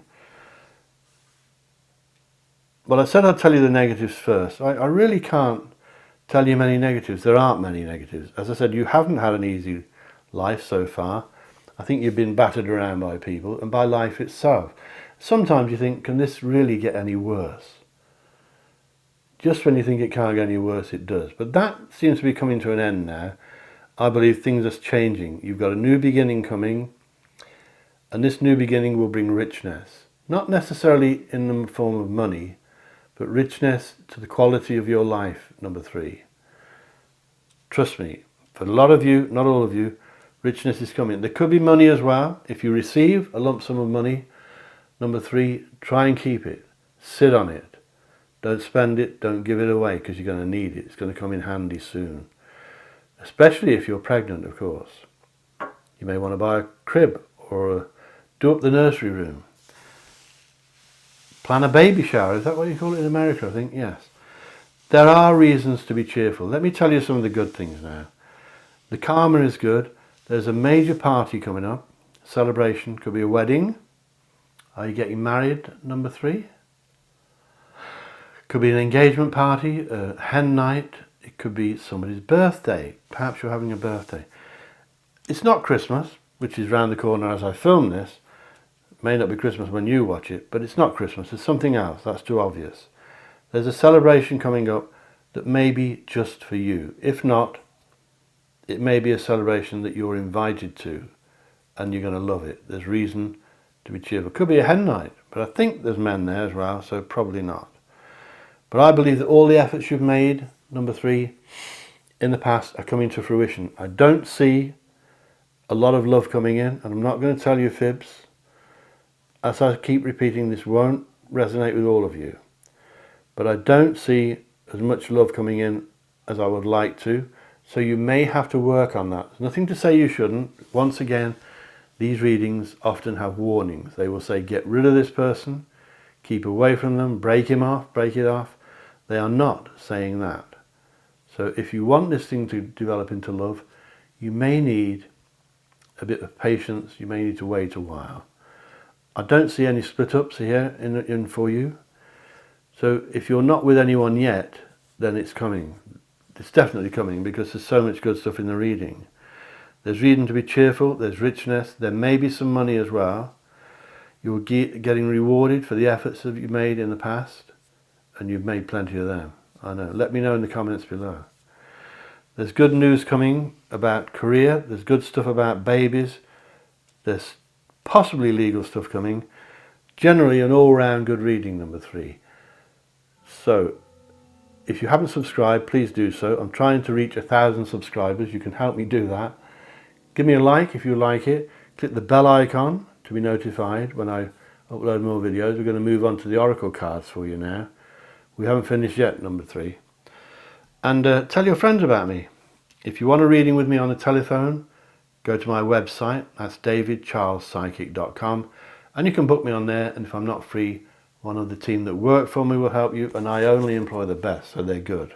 Well, I said I'd tell you the negatives first. I really can't tell you many negatives. There aren't many negatives. As I said, you haven't had an easy life so far. I think you've been battered around by people and by life itself. Sometimes you think, can this really get any worse? Just when you think it can't get any worse, it does. But that seems to be coming to an end now. I believe things are changing. You've got a new beginning coming, and this new beginning will bring richness. Not necessarily in the form of money, but richness to the quality of your life, number 3. Trust me, for a lot of you, not all of you, richness is coming. There could be money as well. If you receive a lump sum of money, number 3, try and keep it. Sit on it. Don't spend it, don't give it away, because you're going to need it. It's going to come in handy soon. Especially if you're pregnant, of course. You may want to buy a crib or do up the nursery room. Plan a baby shower, is that what you call it in America? I think, yes. There are reasons to be cheerful. Let me tell you some of the good things now. The karma is good. There's a major party coming up. Celebration, could be a wedding. Are you getting married, number 3? Could be an engagement party, a hen night. It could be somebody's birthday. Perhaps you're having a birthday. It's not Christmas, which is round the corner as I film this. It may not be Christmas when you watch it, but it's not Christmas. It's something else. That's too obvious. There's a celebration coming up that may be just for you. If not, it may be a celebration that you're invited to and you're going to love it. There's reason to be cheerful. Could be a hen night, but I think there's men there as well, so probably not. But I believe that all the efforts you've made, number 3, in the past are coming to fruition. I don't see a lot of love coming in, and I'm not going to tell you fibs. As I keep repeating, this won't resonate with all of you. But I don't see as much love coming in as I would like to, so you may have to work on that. There's nothing to say you shouldn't. Once again, these readings often have warnings. They will say, get rid of this person, keep away from them, break him off, break it off. They are not saying that. So if you want this thing to develop into love, you may need a bit of patience. You may need to wait a while. I don't see any split-ups here in for you. So if you're not with anyone yet, then it's coming. It's definitely coming because there's so much good stuff in the reading. There's reason to be cheerful. There's richness. There may be some money as well. You're getting rewarded for the efforts that you've made in the past, and you've made plenty of them. I know. Let me know in the comments below. There's good news coming about career. There's good stuff about babies. There's possibly legal stuff coming. Generally an all-round good reading, number 3. So if you haven't subscribed, please do so. I'm trying to reach 1,000 subscribers. You can help me do that. Give me a like if you like it. Click the bell icon to be notified when I upload more videos. We're going to move on to the oracle cards for you now. We haven't finished yet, number 3. And tell your friends about me. If you want a reading with me on the telephone, go to my website. That's davidcharlespsychic.com, and you can book me on there. And if I'm not free, one of the team that work for me will help you. And I only employ the best, so they're good.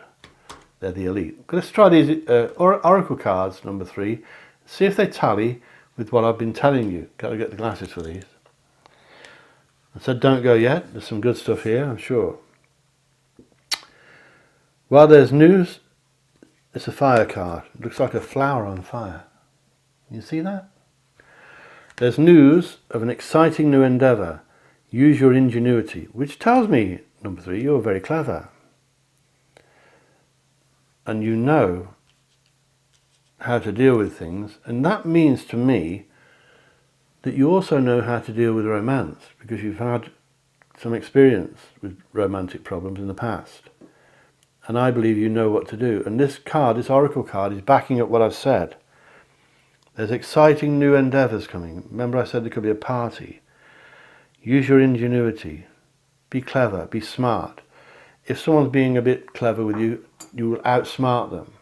They're the elite. Let's try these oracle cards, number 3. See if they tally with what I've been telling you. Got to get the glasses for these. I said don't go yet. There's some good stuff here, I'm sure. While there's news, it's a fire card. It looks like a flower on fire. You see that? There's news of an exciting new endeavour. Use your ingenuity, which tells me, number 3, you're very clever. And you know how to deal with things. And that means to me that you also know how to deal with romance, because you've had some experience with romantic problems in the past. And I believe you know what to do. And this card, this oracle card, is backing up what I've said. There's exciting new endeavours coming. Remember I said there could be a party. Use your ingenuity. Be clever, be smart. If someone's being a bit clever with you, you will outsmart them.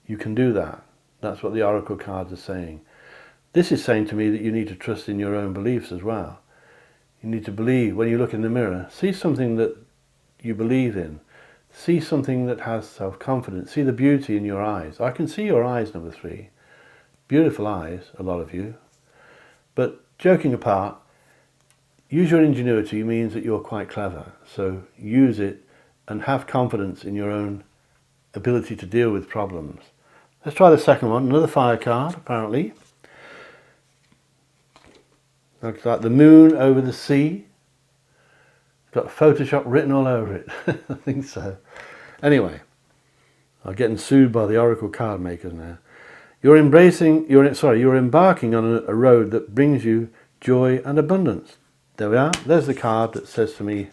You can do that. That's what the oracle cards are saying. This is saying to me that you need to trust in your own beliefs as well. You need to believe, when you look in the mirror, see something that you believe in. See something that has self-confidence. See the beauty in your eyes. I can see your eyes, number 3. Beautiful eyes, a lot of you. But joking apart, use your ingenuity means that you're quite clever. So use it and have confidence in your own ability to deal with problems. Let's try the second one. Another fire card, apparently. Looks like the moon over the sea. It's got Photoshop written all over it. I think so. Anyway, I'm getting sued by the oracle card makers now. You're embarking on a road that brings you joy and abundance. There we are. There's the card that says to me,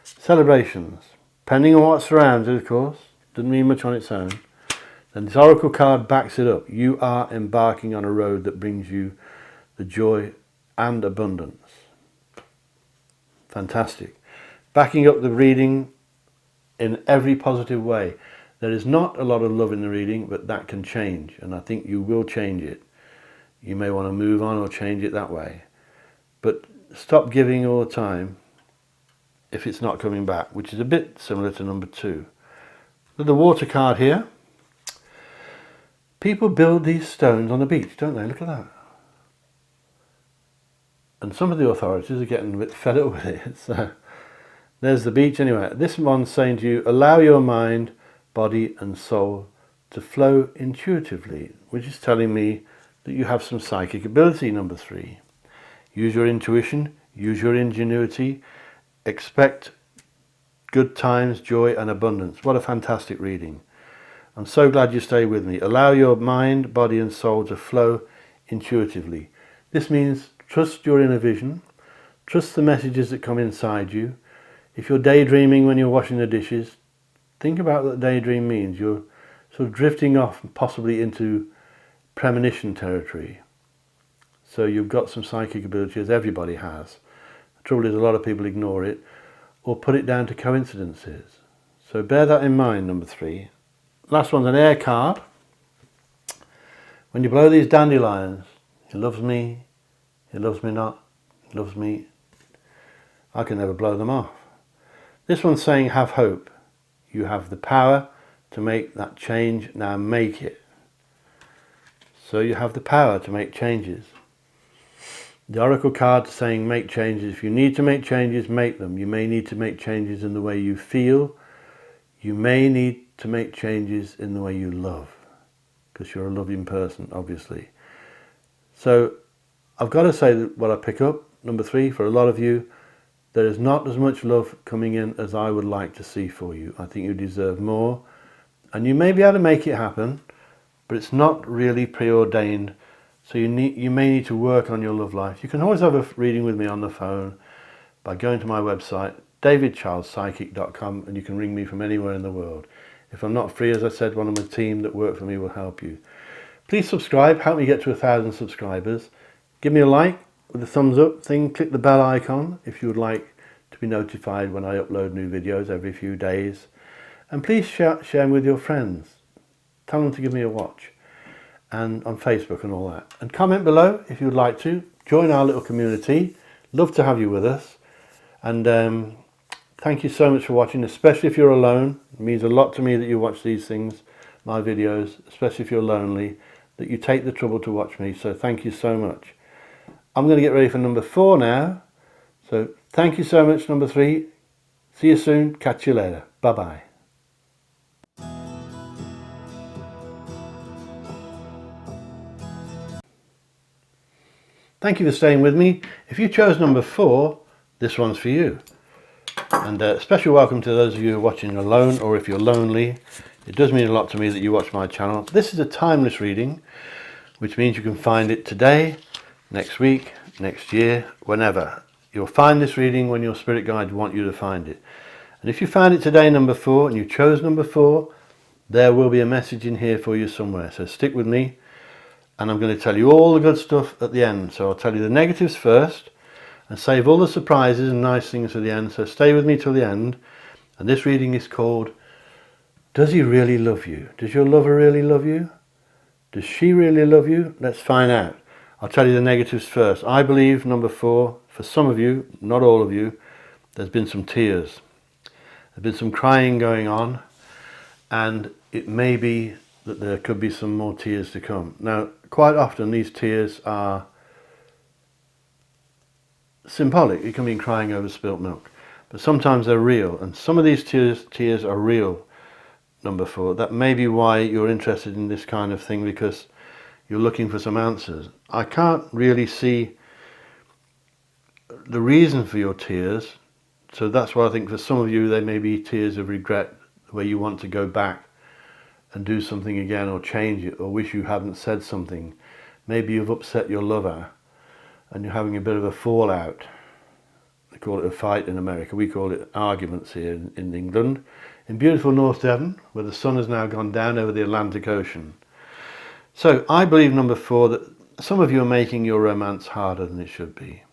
celebrations. Depending on what surrounds it, of course. Doesn't mean much on its own. And this oracle card backs it up. You are embarking on a road that brings you the joy and abundance. Fantastic. Backing up the reading in every positive way. There is not a lot of love in the reading, but that can change, and I think you will change it. You may want to move on or change it that way. But stop giving all the time if it's not coming back, which is a bit similar to number 2. With the water card here, people build these stones on the beach, don't they? Look at that. And some of the authorities are getting a bit fed up with it. So there's the beach anyway. This one's saying to you, allow your mind, body and soul to flow intuitively, which is telling me that you have some psychic ability, number 3. Use your intuition, use your ingenuity, expect good times, joy and abundance. What a fantastic reading. I'm so glad you stay with me. Allow your mind, body and soul to flow intuitively. This means trust your inner vision, trust the messages that come inside you. If you're daydreaming when you're washing the dishes, think about what daydream means. You're sort of drifting off possibly into premonition territory. So you've got some psychic ability, as everybody has. The trouble is a lot of people ignore it or put it down to coincidences. So bear that in mind, number 3. Last one's an air card. When you blow these dandelions, he loves me, he loves me not, he loves me. I can never blow them off. This one's saying have hope. You have the power to make that change. Now make it. So you have the power to make changes. The oracle card is saying make changes. If you need to make changes, make them. You may need to make changes in the way you feel. You may need to make changes in the way you love, because you're a loving person, obviously. So I've got to say that what I pick up, number 3, for a lot of you, there is not as much love coming in as I would like to see for you. I think you deserve more, and you may be able to make it happen, but it's not really preordained. So you may need to work on your love life. You can always have a reading with me on the phone by going to my website, davidcharlespsychic.com, and you can ring me from anywhere in the world. If I'm not free, as I said, one of my team that work for me will help you. Please subscribe, help me get to 1,000 subscribers. Give me a like with the thumbs up thing, click the bell icon if you would like to be notified when I upload new videos every few days. And please share them with your friends. Tell them to give me a watch. And on Facebook and all that. And comment below if you would like to. Join our little community. Love to have you with us. And thank you so much for watching, especially if you're alone. It means a lot to me that you watch these things, my videos, especially if you're lonely, that you take the trouble to watch me. So thank you so much. I'm going to get ready for number 4 now. So thank you so much, number 3. See you soon. Catch you later. Bye-bye. Thank you for staying with me. If you chose number 4, this one's for you. And a special welcome to those of you who are watching alone, or if you're lonely. It does mean a lot to me that you watch my channel. This is a timeless reading, which means you can find it today, next week, next year, whenever. You'll find this reading when your spirit guides want you to find it. And if you found it today, number 4, and you chose number 4, there will be a message in here for you somewhere. So stick with me, and I'm going to tell you all the good stuff at the end. So I'll tell you the negatives first, and save all the surprises and nice things for the end. So stay with me till the end. And this reading is called, Does He Really Love You? Does your lover really love you? Does she really love you? Let's find out. I'll tell you the negatives first. I believe, number 4, for some of you, not all of you, there's been some tears. There's been some crying going on, and it may be that there could be some more tears to come. Now, quite often these tears are symbolic. It can mean crying over spilt milk, but sometimes they're real, and some of these tears are real, number 4. That may be why you're interested in this kind of thing, because you're looking for some answers. I can't really see the reason for your tears, so that's why I think for some of you they may be tears of regret, where you want to go back and do something again, or change it, or wish you hadn't said something. Maybe you've upset your lover and you're having a bit of a fallout. They call it a fight in America. We call it arguments here in England, in beautiful North Devon, where the sun has now gone down over the Atlantic Ocean. So I believe, number 4, that some of you are making your romance harder than it should be.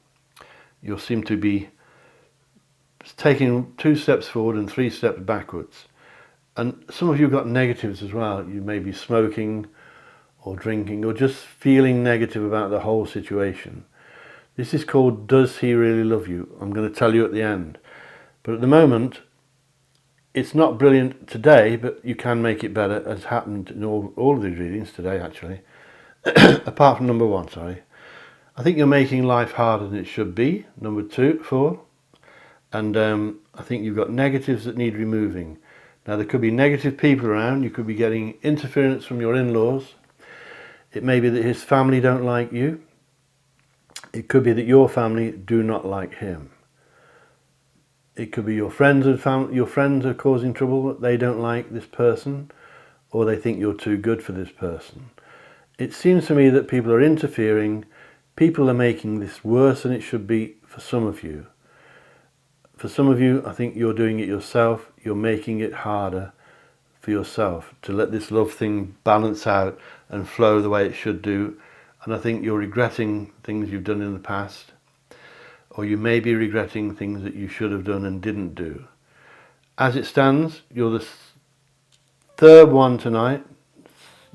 You seem to be taking 2 steps forward and 3 steps backwards. And some of you have got negatives as well. You may be smoking or drinking or just feeling negative about the whole situation. This is called, Does He Really Love You? I'm going to tell you at the end. But at the moment, it's not brilliant today, but you can make it better, as happened in all of these readings today, actually. Apart from number 1, sorry. I think you're making life harder than it should be, number 4. And I think you've got negatives that need removing. Now, there could be negative people around. You could be getting interference from your in-laws. It may be that his family don't like you. It could be that your family do not like him. It could be your friends and your friends are causing trouble. They don't like this person, or they think you're too good for this person. It seems to me that people are interfering. People are making this worse than it should be for some of you. For some of you, I think you're doing it yourself. You're making it harder for yourself to let this love thing balance out and flow the way it should do. And I think you're regretting things you've done in the past, or you may be regretting things that you should have done and didn't do. As it stands, you're the 3rd one tonight.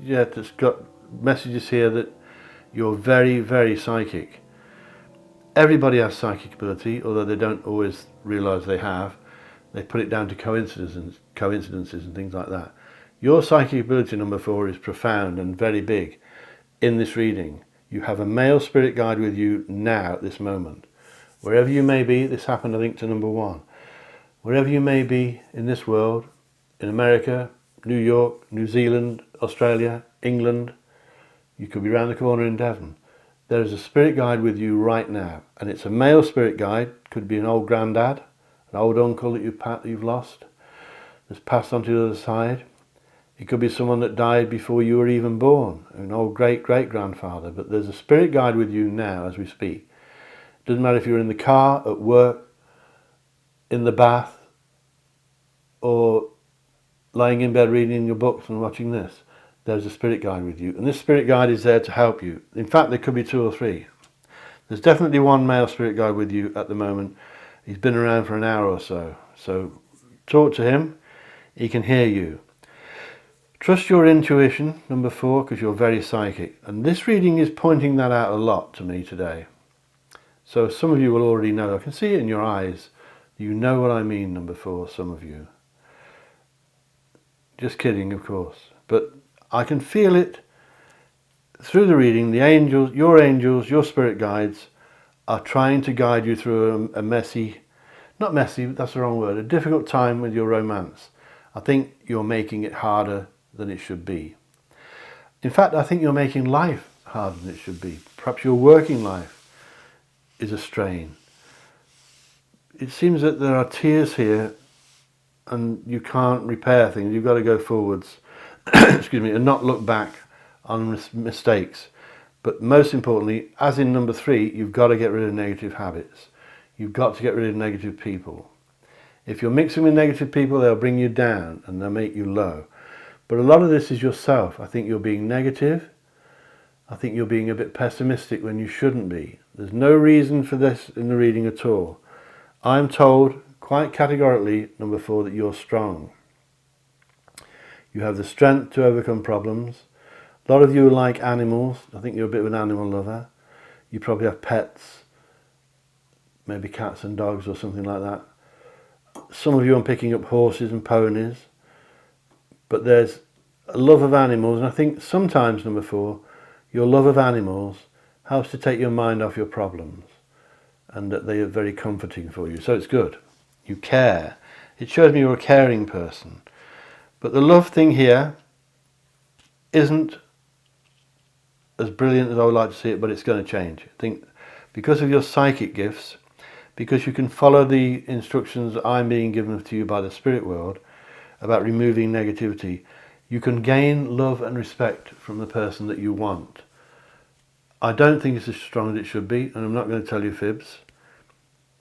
Yeah, that's got messages here that you're very, very psychic. Everybody has psychic ability, although they don't always realise they have. They put it down to coincidences and things like that. Your psychic ability, number 4, is profound and very big. In this reading, you have a male spirit guide with you now at this moment. Wherever you may be, this happened I think to number 1. Wherever you may be in this world, in America, New York, New Zealand, Australia, England, you could be round the corner in Devon. There is a spirit guide with you right now, and it's a male spirit guide. Could be an old granddad, an old uncle that you've lost, that's passed on to the other side. It could be someone that died before you were even born, an old great-great-grandfather. But there's a spirit guide with you now as we speak. It doesn't matter if you're in the car, at work, in the bath, or lying in bed reading your books and watching this. There's a spirit guide with you, and this spirit guide is there to help you. In fact, there could be 2 or 3. There's definitely one male spirit guide with you at the moment. He's been around for an hour or so. So talk to him. He can hear you. Trust your intuition, number 4, because you're very psychic. And this reading is pointing that out a lot to me today. So some of you will already know. I can see it in your eyes. You know what I mean, number 4, some of you. Just kidding, of course. But I can feel it through the reading. The angels, your spirit guides are trying to guide you through a messy, not messy, that's the wrong word, a difficult time with your romance. I think you're making it harder than it should be. In fact, I think you're making life harder than it should be. Perhaps your working life. is a strain. It seems that there are tears here and you can't repair things. You've got to go forwards excuse me, and not look back on mistakes. But most importantly, as in number 3, you've got to get rid of negative habits. You've got to get rid of negative people. If you're mixing with negative people, they'll bring you down and they'll make you low. But a lot of this is yourself. I think you're being negative. I think you're being a bit pessimistic when you shouldn't be. There's no reason for this in the reading at all. I'm told quite categorically, number 4, that you're strong. You have the strength to overcome problems. A lot of you are like animals. I think you're a bit of an animal lover. You probably have pets, maybe cats and dogs or something like that. Some of you are picking up horses and ponies. But there's a love of animals, and I think sometimes, number 4, your love of animals helps to take your mind off your problems, and that they are very comforting for you. So it's good. You care. It shows me you're a caring person. But the love thing here isn't as brilliant as I would like to see it, but it's going to change. I think because of your psychic gifts, because you can follow the instructions I'm being given to you by the spirit world about removing negativity, you can gain love and respect from the person that you want. I don't think it's as strong as it should be, and I'm not going to tell you fibs,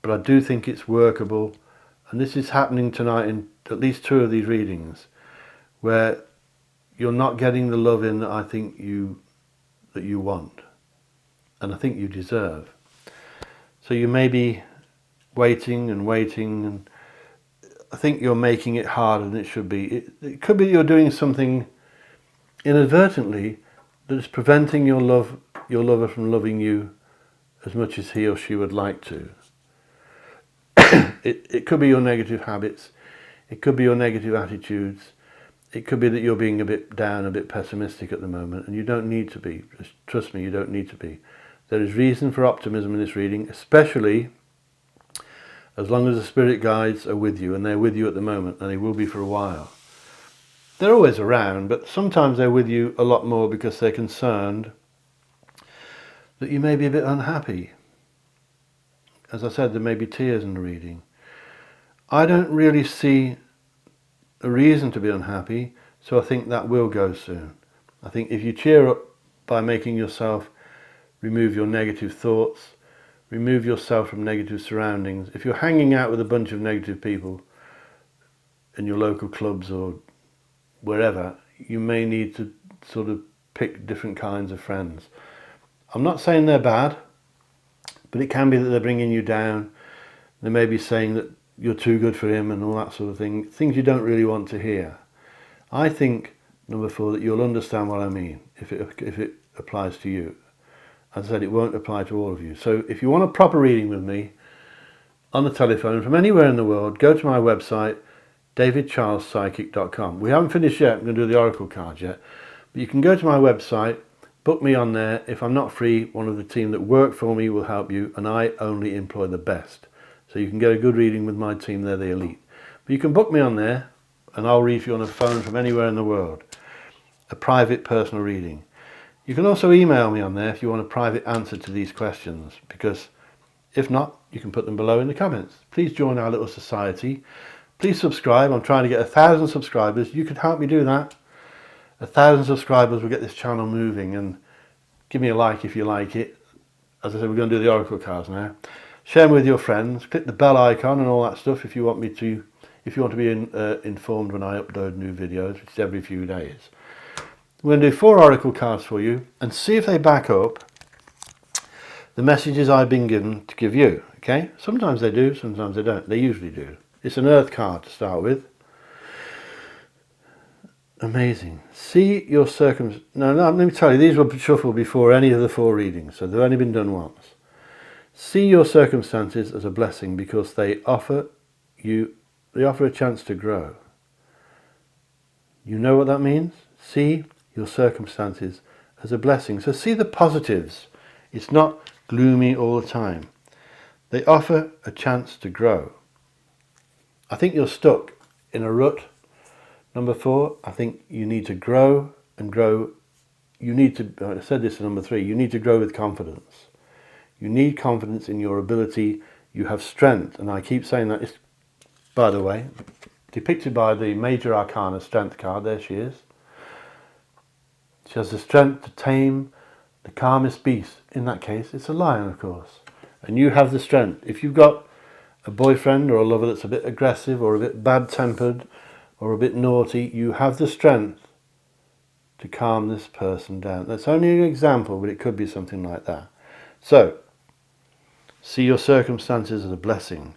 but I do think it's workable, and this is happening tonight in at least 2 of these readings, where you're not getting the love in that I think you want, and I think you deserve. So you may be waiting, and I think you're making it harder than it should be. It could be you're doing something inadvertently that is preventing your lover from loving you as much as he or she would like to. It could be your negative habits. It could be your negative attitudes. It could be that you're being a bit down, a bit pessimistic at the moment, and you don't need to be. Just trust me, you don't need to be. There is reason for optimism in this reading, especially as long as the spirit guides are with you, and they're with you at the moment, and they will be for a while. They're always around, but sometimes they're with you a lot more because they're concerned that you may be a bit unhappy. As I said, there may be tears in the reading. I don't really see a reason to be unhappy, so I think that will go soon. I think if you cheer up by making yourself remove your negative thoughts, remove yourself from negative surroundings. If you're hanging out with a bunch of negative people in your local clubs or wherever, you may need to sort of pick different kinds of friends. I'm not saying they're bad, but it can be that they're bringing you down. They may be saying that you're too good for him and all that sort of thing, things you don't really want to hear. I think, number 4, that you'll understand what I mean if it applies to you. As I said, it won't apply to all of you. So if you want a proper reading with me on the telephone from anywhere in the world, go to my website, davidcharlespsychic.com. We haven't finished yet. I'm going to do the oracle cards yet. But you can go to my website, book me on there. If I'm not free, one of the team that work for me will help you, and I only employ the best. So you can get a good reading with my team. They're the elite. But you can book me on there, and I'll read you on a phone from anywhere in the world. A private personal reading. You can also email me on there if you want a private answer to these questions, because if not, you can put them below in the comments. Please join our little society. Please subscribe. I'm trying to get 1,000 subscribers. You could help me do that. 1,000 subscribers will get this channel moving, and give me a like if you like it. As I said, we're going to do the oracle cards now. Share them with your friends. Click the bell icon and all that stuff if you want to be informed when I upload new videos, which is every few days. We're going to do 4 oracle cards for you and see if they back up the messages I've been given to give you. Okay? Sometimes they do, sometimes they don't. They usually do. It's an earth card to start with. Amazing. See your No, let me tell you, these were shuffled before any of the 4 readings, so they've only been done once. See your circumstances as a blessing because they offer a chance to grow. You know what that means? See your circumstances as a blessing. So see the positives. It's not gloomy all the time. They offer a chance to grow. I think you're stuck in a rut. Number 4, I think you need to grow and grow. I said this in number 3, you need to grow with confidence. You need confidence in your ability. You have strength. And I keep saying that. It's, by the way, depicted by the Major Arcana Strength card. There she is. She has the strength to tame the calmest beast. In that case, it's a lion, of course. And you have the strength. If you've got a boyfriend or a lover that's a bit aggressive or a bit bad-tempered or a bit naughty, you have the strength to calm this person down. That's only an example, but it could be something like that. So, see your circumstances as a blessing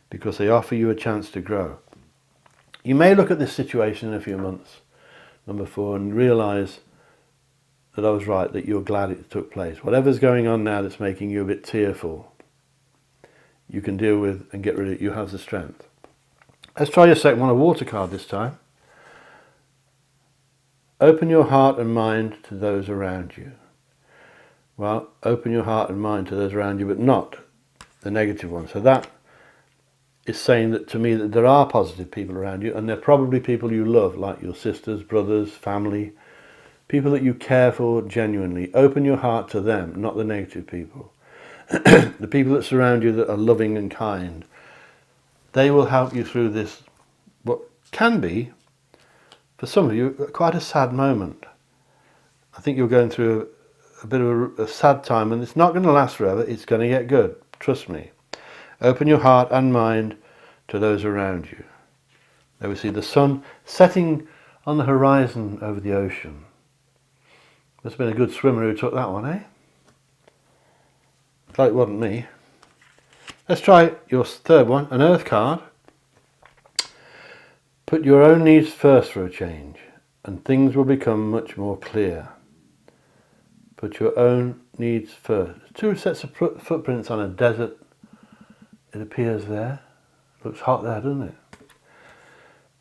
because they offer you a chance to grow. You may look at this situation in a few months, number 4, and realise that I was right, that you're glad it took place. Whatever's going on now that's making you a bit tearful, you can deal with and get rid of it. You have the strength. Let's try your second one, a water card this time. Open your heart and mind to those around you. Well, open your heart and mind to those around you, but not the negative one. So that is saying that to me that there are positive people around you, and they're probably people you love, like your sisters, brothers, family, people that you care for genuinely. Open your heart to them, not the negative people. The people that surround you that are loving and kind, they will help you through this, what can be, for some of you, quite a sad moment. I think you're going through a bit of a sad time, and it's not going to last forever. It's going to get good. Trust me. Open your heart and mind to those around you. There we see the sun setting on the horizon over the ocean. Must have been a good swimmer who took that one, eh? Glad it wasn't me. Let's try your third one, an earth card. Put your own needs first for a change, and things will become much more clear. Put your own needs first. 2 sets of footprints on a desert. It appears there. Looks hot there, doesn't it?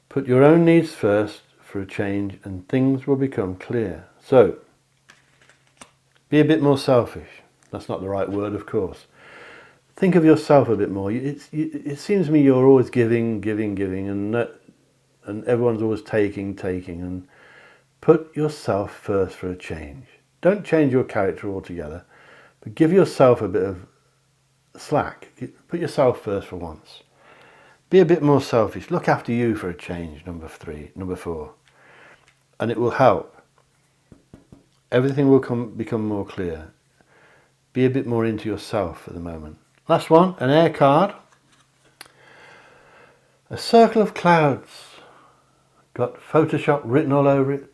Put your own needs first for a change, and things will become clear. So, be a bit more selfish. That's not the right word, of course. Think of yourself a bit more. It seems to me you're always giving, and everyone's always taking, and put yourself first for a change. Don't change your character altogether, but give yourself a bit of slack. Put yourself first for once. Be a bit more selfish. Look after you for a change, number 4. And it will help. Everything will become more clear. Be a bit more into yourself for the moment. Last one, an air card. A circle of clouds. Got Photoshop written all over it.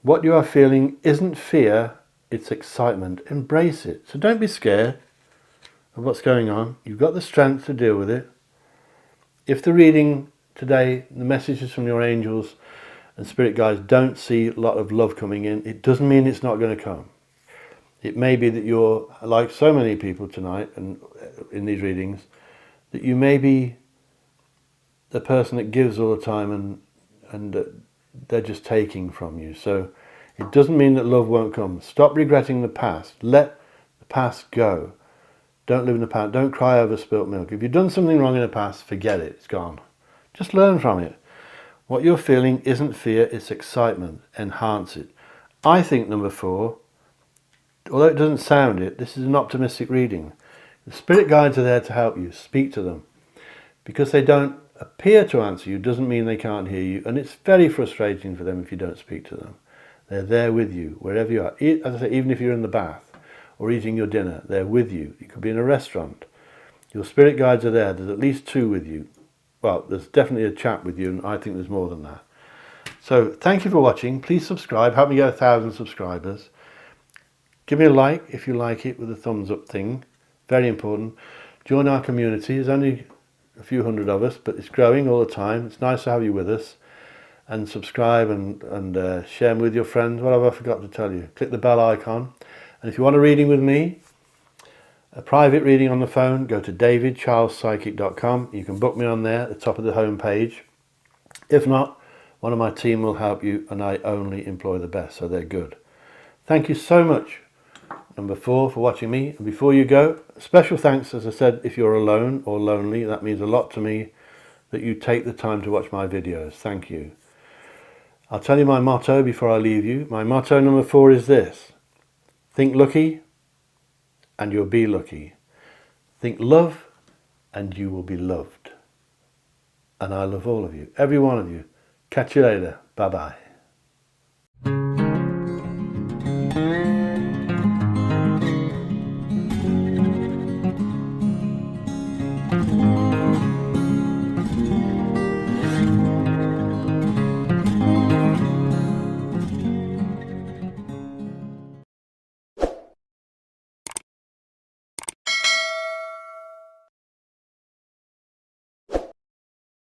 What you are feeling isn't fear, it's excitement. Embrace it. So don't be scared of what's going on. You've got the strength to deal with it. If the reading today, the messages from your angels and spirit guides don't see a lot of love coming in, it doesn't mean it's not going to come. It may be that you're, like so many people tonight and in these readings, that you may be the person that gives all the time and they're just taking from you. So it doesn't mean that love won't come. Stop regretting the past. Let the past go. Don't live in the past. Don't cry over spilt milk. If you've done something wrong in the past, forget it. It's gone. Just learn from it. What you're feeling isn't fear, it's excitement. Enhance it. I think number 4, although it doesn't sound it, this is an optimistic reading. The spirit guides are there to help you. Speak to them. Because they don't appear to answer you doesn't mean they can't hear you, and it's very frustrating for them if you don't speak to them. They're there with you wherever you are. As I say, even if you're in the bath or eating your dinner, they're with you. You could be in a restaurant. Your spirit guides are there. There's at least 2 with you. Well, there's definitely a chap with you, and I think there's more than that. So thank you for watching. Please subscribe. Help me get 1,000 subscribers. Give me a like if you like it with a thumbs up thing. Very important. Join our community. There's only a few hundred of us, but it's growing all the time. It's nice to have you with us. And subscribe and share them with your friends. What have I forgot to tell you? Click the bell icon. And if you want a reading with me, a private reading on the phone, go to davidcharlespsychic.com. You can book me on there at the top of the home page. If not, one of my team will help you, and I only employ the best, so they're good. Thank you so much, number 4, for watching me. And before you go, special thanks, as I said, if you're alone or lonely. That means a lot to me that you take the time to watch my videos. Thank you. I'll tell you my motto before I leave you. My motto number 4 is this. Think lucky, and you'll be lucky. Think love and you will be loved. And I love all of you, every one of you. Catch you later. Bye-bye.